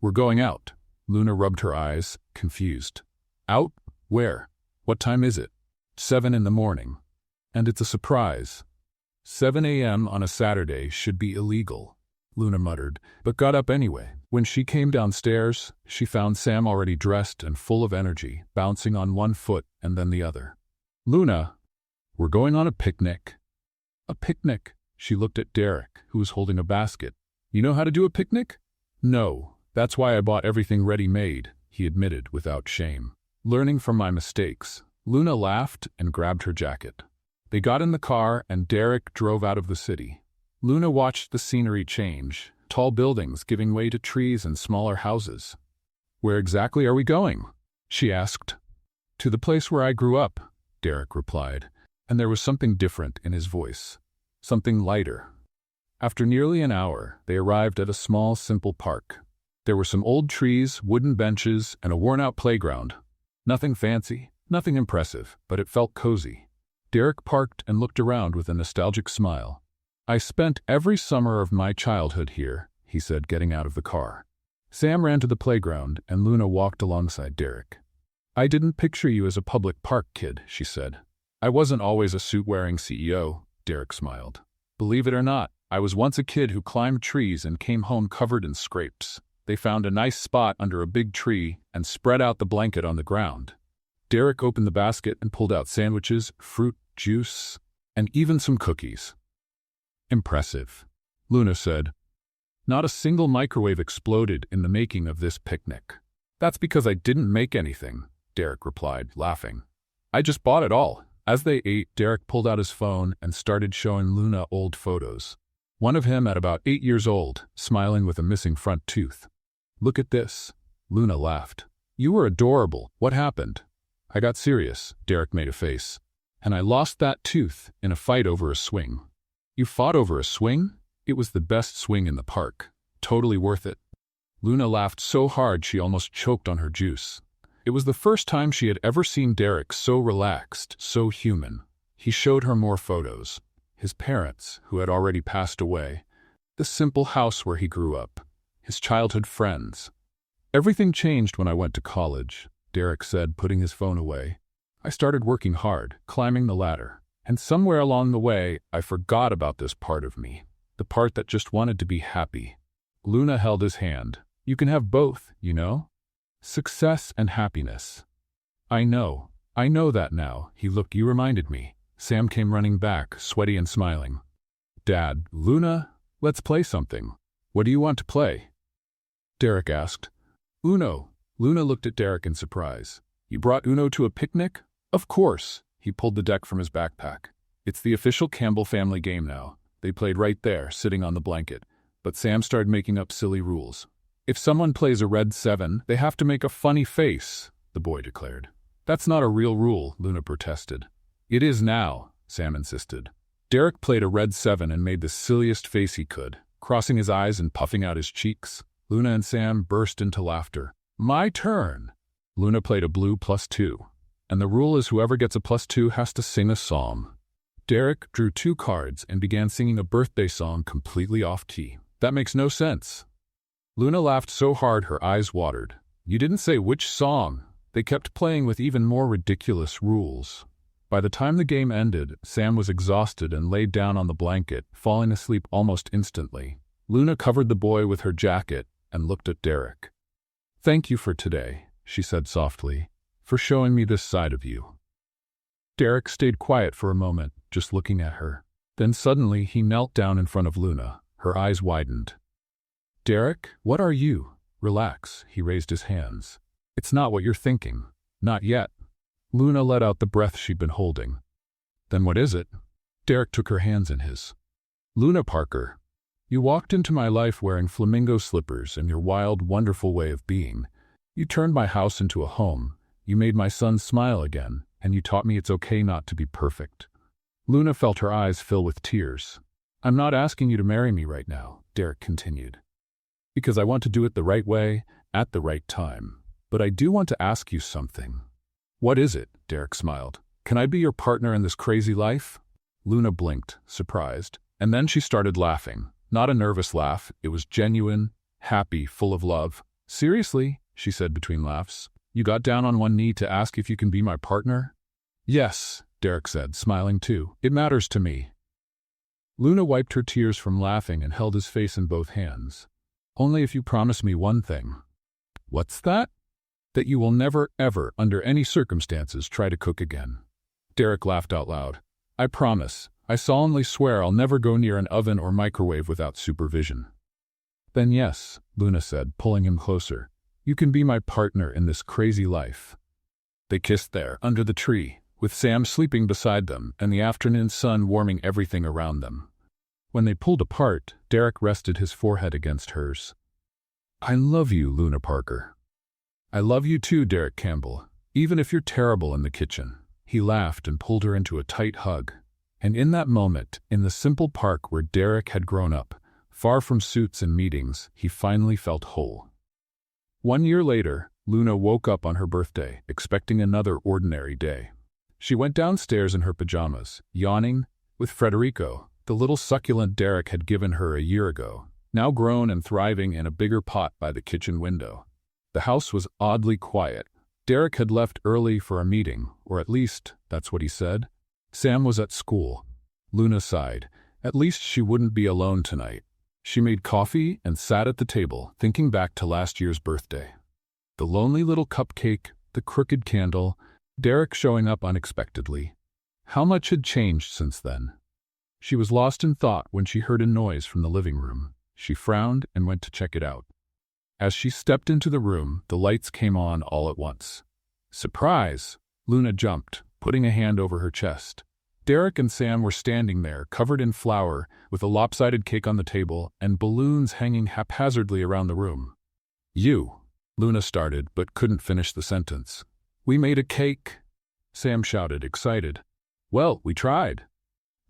We're going out. Luna rubbed her eyes, confused. Out? Where? What time is it? 7 in the morning. And it's a surprise. 7 a.m. on a Saturday should be illegal, Luna muttered, but got up anyway. When she came downstairs, she found Sam already dressed and full of energy, bouncing on one foot and then the other. Luna, we're going on a picnic. A picnic? She looked at Derek, who was holding a basket. You know how to do a picnic? No. That's why I bought everything ready-made, he admitted without shame. Learning from my mistakes, Luna laughed and grabbed her jacket. They got in the car and Derek drove out of the city. Luna watched the scenery change, tall buildings giving way to trees and smaller houses. Where exactly are we going? She asked. To the place where I grew up, Derek replied, and there was something different in his voice. Something lighter. After nearly an hour, they arrived at a small, simple park. There were some old trees, wooden benches, and a worn-out playground. Nothing fancy, nothing impressive, but it felt cozy. Derek parked and looked around with a nostalgic smile. I spent every summer of my childhood here, he said, getting out of the car. Sam ran to the playground, and Luna walked alongside Derek. I didn't picture you as a public park kid, she said. I wasn't always a suit-wearing CEO, Derek smiled. Believe it or not, I was once a kid who climbed trees and came home covered in scrapes. They found a nice spot under a big tree and spread out the blanket on the ground. Derek opened the basket and pulled out sandwiches, fruit, juice, and even some cookies. Impressive, Luna said. Not a single microwave exploded in the making of this picnic. That's because I didn't make anything, Derek replied, laughing. I just bought it all. As they ate, Derek pulled out his phone and started showing Luna old photos. One of him at about 8 years old, smiling with a missing front tooth. Look at this. Luna laughed. You were adorable. What happened? I got serious, Derek made a face. And I lost that tooth in a fight over a swing. You fought over a swing? It was the best swing in the park. Totally worth it. Luna laughed so hard she almost choked on her juice. It was the first time she had ever seen Derek so relaxed, so human. He showed her more photos. His parents, who had already passed away. The simple house where he grew up. His childhood friends. Everything changed when I went to college, Derek said, putting his phone away. I started working hard, climbing the ladder. And somewhere along the way, I forgot about this part of me. The part that just wanted to be happy. Luna held his hand. You can have both, you know? Success and happiness. I know that now. You reminded me. Sam came running back, sweaty and smiling. Dad, Luna, let's play something. What do you want to play? Derek asked. Uno. Luna looked at Derek in surprise. You brought Uno to a picnic? Of course. He pulled the deck from his backpack. It's the official Campbell family game now. They played right there, sitting on the blanket. But Sam started making up silly rules. If someone plays a red 7, they have to make a funny face, the boy declared. That's not a real rule, Luna protested. It is now, Sam insisted. Derek played a red 7 and made the silliest face he could, crossing his eyes and puffing out his cheeks. Luna and Sam burst into laughter. My turn! Luna played a blue +2. And the rule is whoever gets a +2 has to sing a song. Derek drew 2 cards and began singing a birthday song completely off-key. That makes no sense. Luna laughed so hard her eyes watered. You didn't say which song. They kept playing with even more ridiculous rules. By the time the game ended, Sam was exhausted and laid down on the blanket, falling asleep almost instantly. Luna covered the boy with her jacket and looked at Derek. Thank you for today, she said softly, for showing me this side of you. Derek stayed quiet for a moment, just looking at her. Then suddenly he knelt down in front of Luna. Her eyes widened. Derek, what are you? Relax, he raised his hands. It's not what you're thinking. Not yet. Luna let out the breath she'd been holding. Then what is it? Derek took her hands in his. Luna Parker, you walked into my life wearing flamingo slippers and your wild, wonderful way of being. You turned my house into a home. You made my son smile again, and you taught me it's okay not to be perfect. Luna felt her eyes fill with tears. I'm not asking you to marry me right now, Derek continued. Because I want to do it the right way, at the right time. But I do want to ask you something. What is it? Derek smiled. Can I be your partner in this crazy life? Luna blinked, surprised, and then she started laughing. Not a nervous laugh, it was genuine, happy, full of love. Seriously, she said between laughs. You got down on one knee to ask if you can be my partner? Yes, Derek said, smiling too. It matters to me. Luna wiped her tears from laughing and held his face in both hands. Only if you promise me one thing. What's that? That you will never, ever, under any circumstances, try to cook again. Derek laughed out loud. I promise. I solemnly swear I'll never go near an oven or microwave without supervision. Then yes, Luna said, pulling him closer. You can be my partner in this crazy life. They kissed there, under the tree, with Sam sleeping beside them and the afternoon sun warming everything around them. When they pulled apart, Derek rested his forehead against hers. I love you, Luna Parker. I love you too, Derek Campbell, even if you're terrible in the kitchen. He laughed and pulled her into a tight hug. And in that moment, in the simple park where Derek had grown up, far from suits and meetings, he finally felt whole. 1 year later, Luna woke up on her birthday, expecting another ordinary day. She went downstairs in her pajamas, yawning, with Federico, the little succulent Derek had given her a year ago, now grown and thriving in a bigger pot by the kitchen window. The house was oddly quiet. Derek had left early for a meeting, or at least that's what he said. Sam was at school. Luna sighed. At least she wouldn't be alone tonight. She made coffee and sat at the table, thinking back to last year's birthday. The lonely little cupcake, the crooked candle, Derek showing up unexpectedly. How much had changed since then? She was lost in thought when she heard a noise from the living room. She frowned and went to check it out. As she stepped into the room, the lights came on all at once. Surprise! Luna jumped, putting a hand over her chest. Derek and Sam were standing there, covered in flour, with a lopsided cake on the table and balloons hanging haphazardly around the room. "You," Luna started, but couldn't finish the sentence. "We made a cake," Sam shouted, excited. "Well, we tried."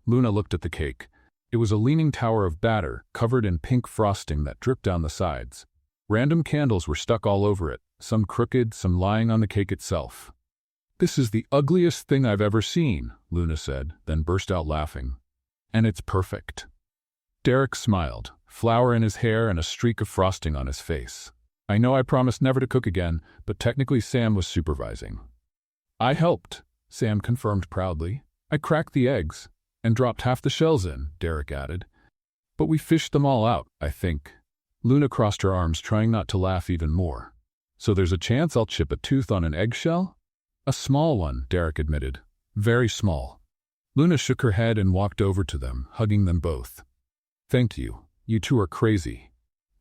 Luna looked at the cake. It was a leaning tower of batter, covered in pink frosting that dripped down the sides. Random candles were stuck all over it, some crooked, some lying on the cake itself. "This is the ugliest thing I've ever seen," Luna said, then burst out laughing. "And it's perfect." Derek smiled, flour in his hair and a streak of frosting on his face. "I know I promised never to cook again, but technically Sam was supervising." "I helped," Sam confirmed proudly. "I cracked the eggs and dropped half the shells in," Derek added. "But we fished them all out, I think." Luna crossed her arms, trying not to laugh even more. "So there's a chance I'll chip a tooth on an eggshell?" "A small one," Derek admitted. "Very small." Luna shook her head and walked over to them, hugging them both. "Thank you. You two are crazy."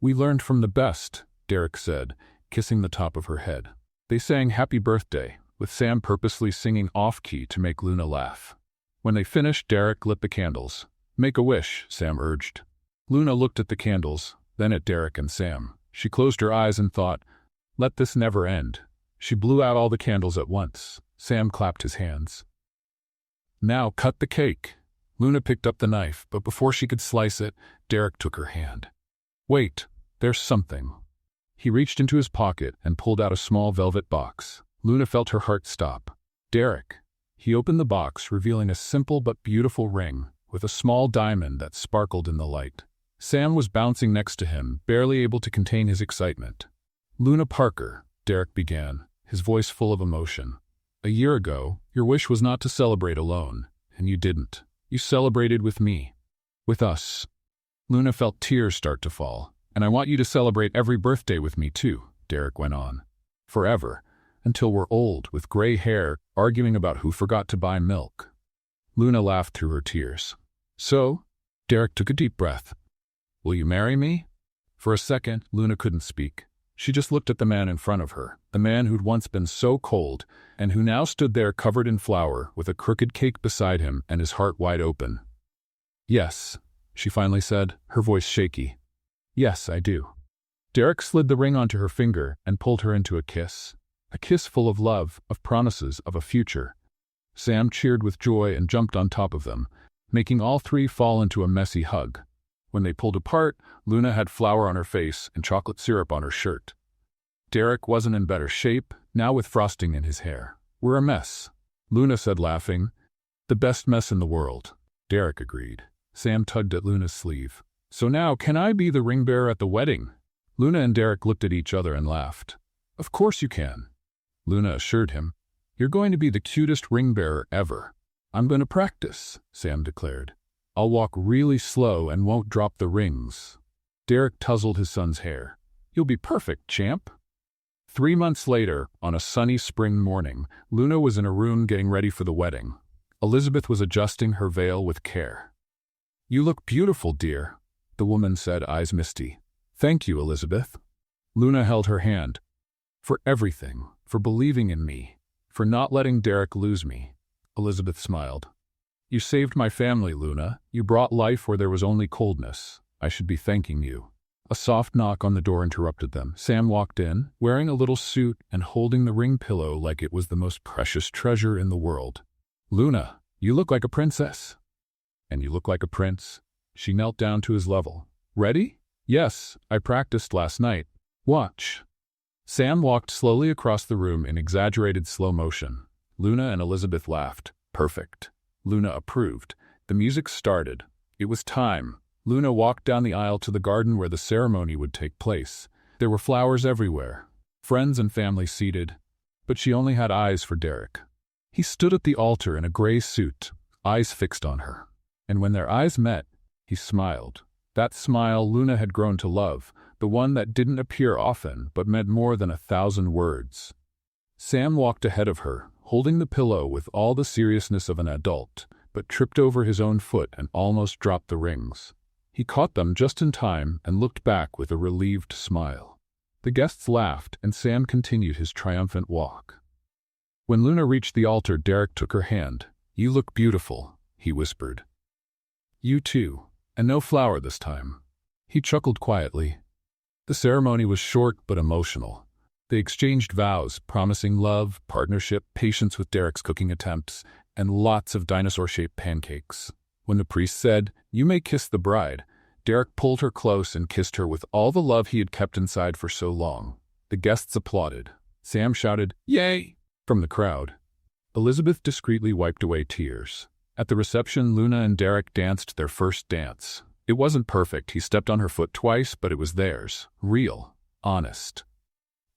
"We learned from the best," Derek said, kissing the top of her head. They sang Happy Birthday, with Sam purposely singing off-key to make Luna laugh. When they finished, Derek lit the candles. "Make a wish," Sam urged. Luna looked at the candles, then at Derek and Sam. She closed her eyes and thought, "Let this never end." She blew out all the candles at once. Sam clapped his hands. "Now cut the cake." Luna picked up the knife, but before she could slice it, Derek took her hand. "Wait, there's something." He reached into his pocket and pulled out a small velvet box. Luna felt her heart stop. "Derek." He opened the box, revealing a simple but beautiful ring, with a small diamond that sparkled in the light. Sam was bouncing next to him, barely able to contain his excitement. "Luna Parker," Derek began, his voice full of emotion. "A year ago, your wish was not to celebrate alone, and you didn't. You celebrated with me. With us." Luna felt tears start to fall. "And I want you to celebrate every birthday with me too," Derek went on. "Forever, until we're old, with gray hair, arguing about who forgot to buy milk." Luna laughed through her tears. "So?" Derek took a deep breath. "Will you marry me?" For a second, Luna couldn't speak. She just looked at the man in front of her, the man who'd once been so cold, and who now stood there covered in flour, with a crooked cake beside him and his heart wide open. "Yes," she finally said, her voice shaky. "Yes, I do." Derek slid the ring onto her finger and pulled her into a kiss full of love, of promises, of a future. Sam cheered with joy and jumped on top of them, making all three fall into a messy hug. When they pulled apart, Luna had flour on her face and chocolate syrup on her shirt. Derek wasn't in better shape, now with frosting in his hair. "We're a mess," Luna said, laughing. "The best mess in the world," Derek agreed. Sam tugged at Luna's sleeve. "So now, can I be the ring bearer at the wedding?" Luna and Derek looked at each other and laughed. "Of course you can," Luna assured him. "You're going to be the cutest ring bearer ever." "I'm going to practice," Sam declared. "I'll walk really slow and won't drop the rings." Derek tousled his son's hair. "You'll be perfect, champ." 3 months later, on a sunny spring morning, Luna was in her room getting ready for the wedding. Elizabeth was adjusting her veil with care. "You look beautiful, dear," the woman said, eyes misty. "Thank you, Elizabeth." Luna held her hand. "For everything, for believing in me, for not letting Derek lose me." Elizabeth smiled. "You saved my family, Luna. You brought life where there was only coldness. I should be thanking you." A soft knock on the door interrupted them. Sam walked in, wearing a little suit and holding the ring pillow like it was the most precious treasure in the world. "Luna, you look like a princess." "And you look like a prince." She knelt down to his level. "Ready?" "Yes, I practiced last night. Watch." Sam walked slowly across the room in exaggerated slow motion. Luna and Elizabeth laughed. "Perfect." Luna approved. The music started. It was time. Luna walked down the aisle to the garden where the ceremony would take place. There were flowers everywhere. Friends and family seated. but she only had eyes for Derek. He stood at the altar in a gray suit, eyes fixed on her. And when their eyes met, he smiled. That smile Luna had grown to love, the one that didn't appear often but meant more than 1,000 words. Sam walked ahead of her, holding the pillow with all the seriousness of an adult, but tripped over his own foot and almost dropped the rings. He caught them just in time and looked back with a relieved smile. The guests laughed, and Sam continued his triumphant walk. When Luna reached the altar, Derek took her hand. "You look beautiful," he whispered. "You too, and no flower this time." He chuckled quietly. The ceremony was short but emotional. They exchanged vows, promising love, partnership, patience with Derek's cooking attempts, and lots of dinosaur-shaped pancakes. When the priest said, "You may kiss the bride," Derek pulled her close and kissed her with all the love he had kept inside for so long. The guests applauded. Sam shouted, "Yay!" from the crowd. Elizabeth discreetly wiped away tears. At the reception, Luna and Derek danced their first dance. It wasn't perfect. He stepped on her foot twice, but it was theirs. Real. Honest.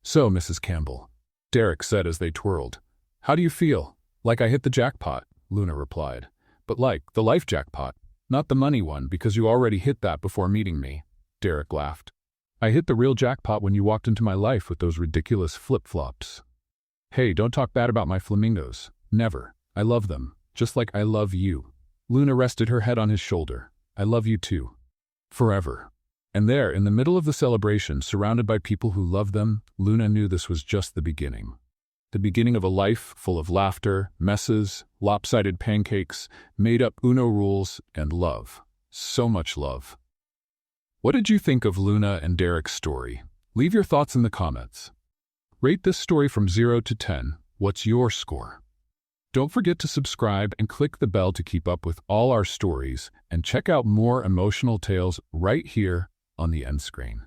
"So, Mrs. Campbell," Derek said as they twirled. "How do you feel?" "Like I hit the jackpot," Luna replied. "But like the life jackpot. Not the money one, because you already hit that before meeting me," Derek laughed. "I hit the real jackpot when you walked into my life with those ridiculous flip-flops." "Hey, don't talk bad about my flamingos. Never. I love them, just like I love you." Luna rested her head on his shoulder. "I love you too. Forever." And there, in the middle of the celebration, surrounded by people who loved them, Luna knew this was just the beginning. The beginning of a life full of laughter, messes, lopsided pancakes, made-up Uno rules, and love. So much love. What did you think of Luna and Derek's story? Leave your thoughts in the comments. Rate this story from 0 to 10. What's your score? Don't forget to subscribe and click the bell to keep up with all our stories, and check out more emotional tales right here on the end screen.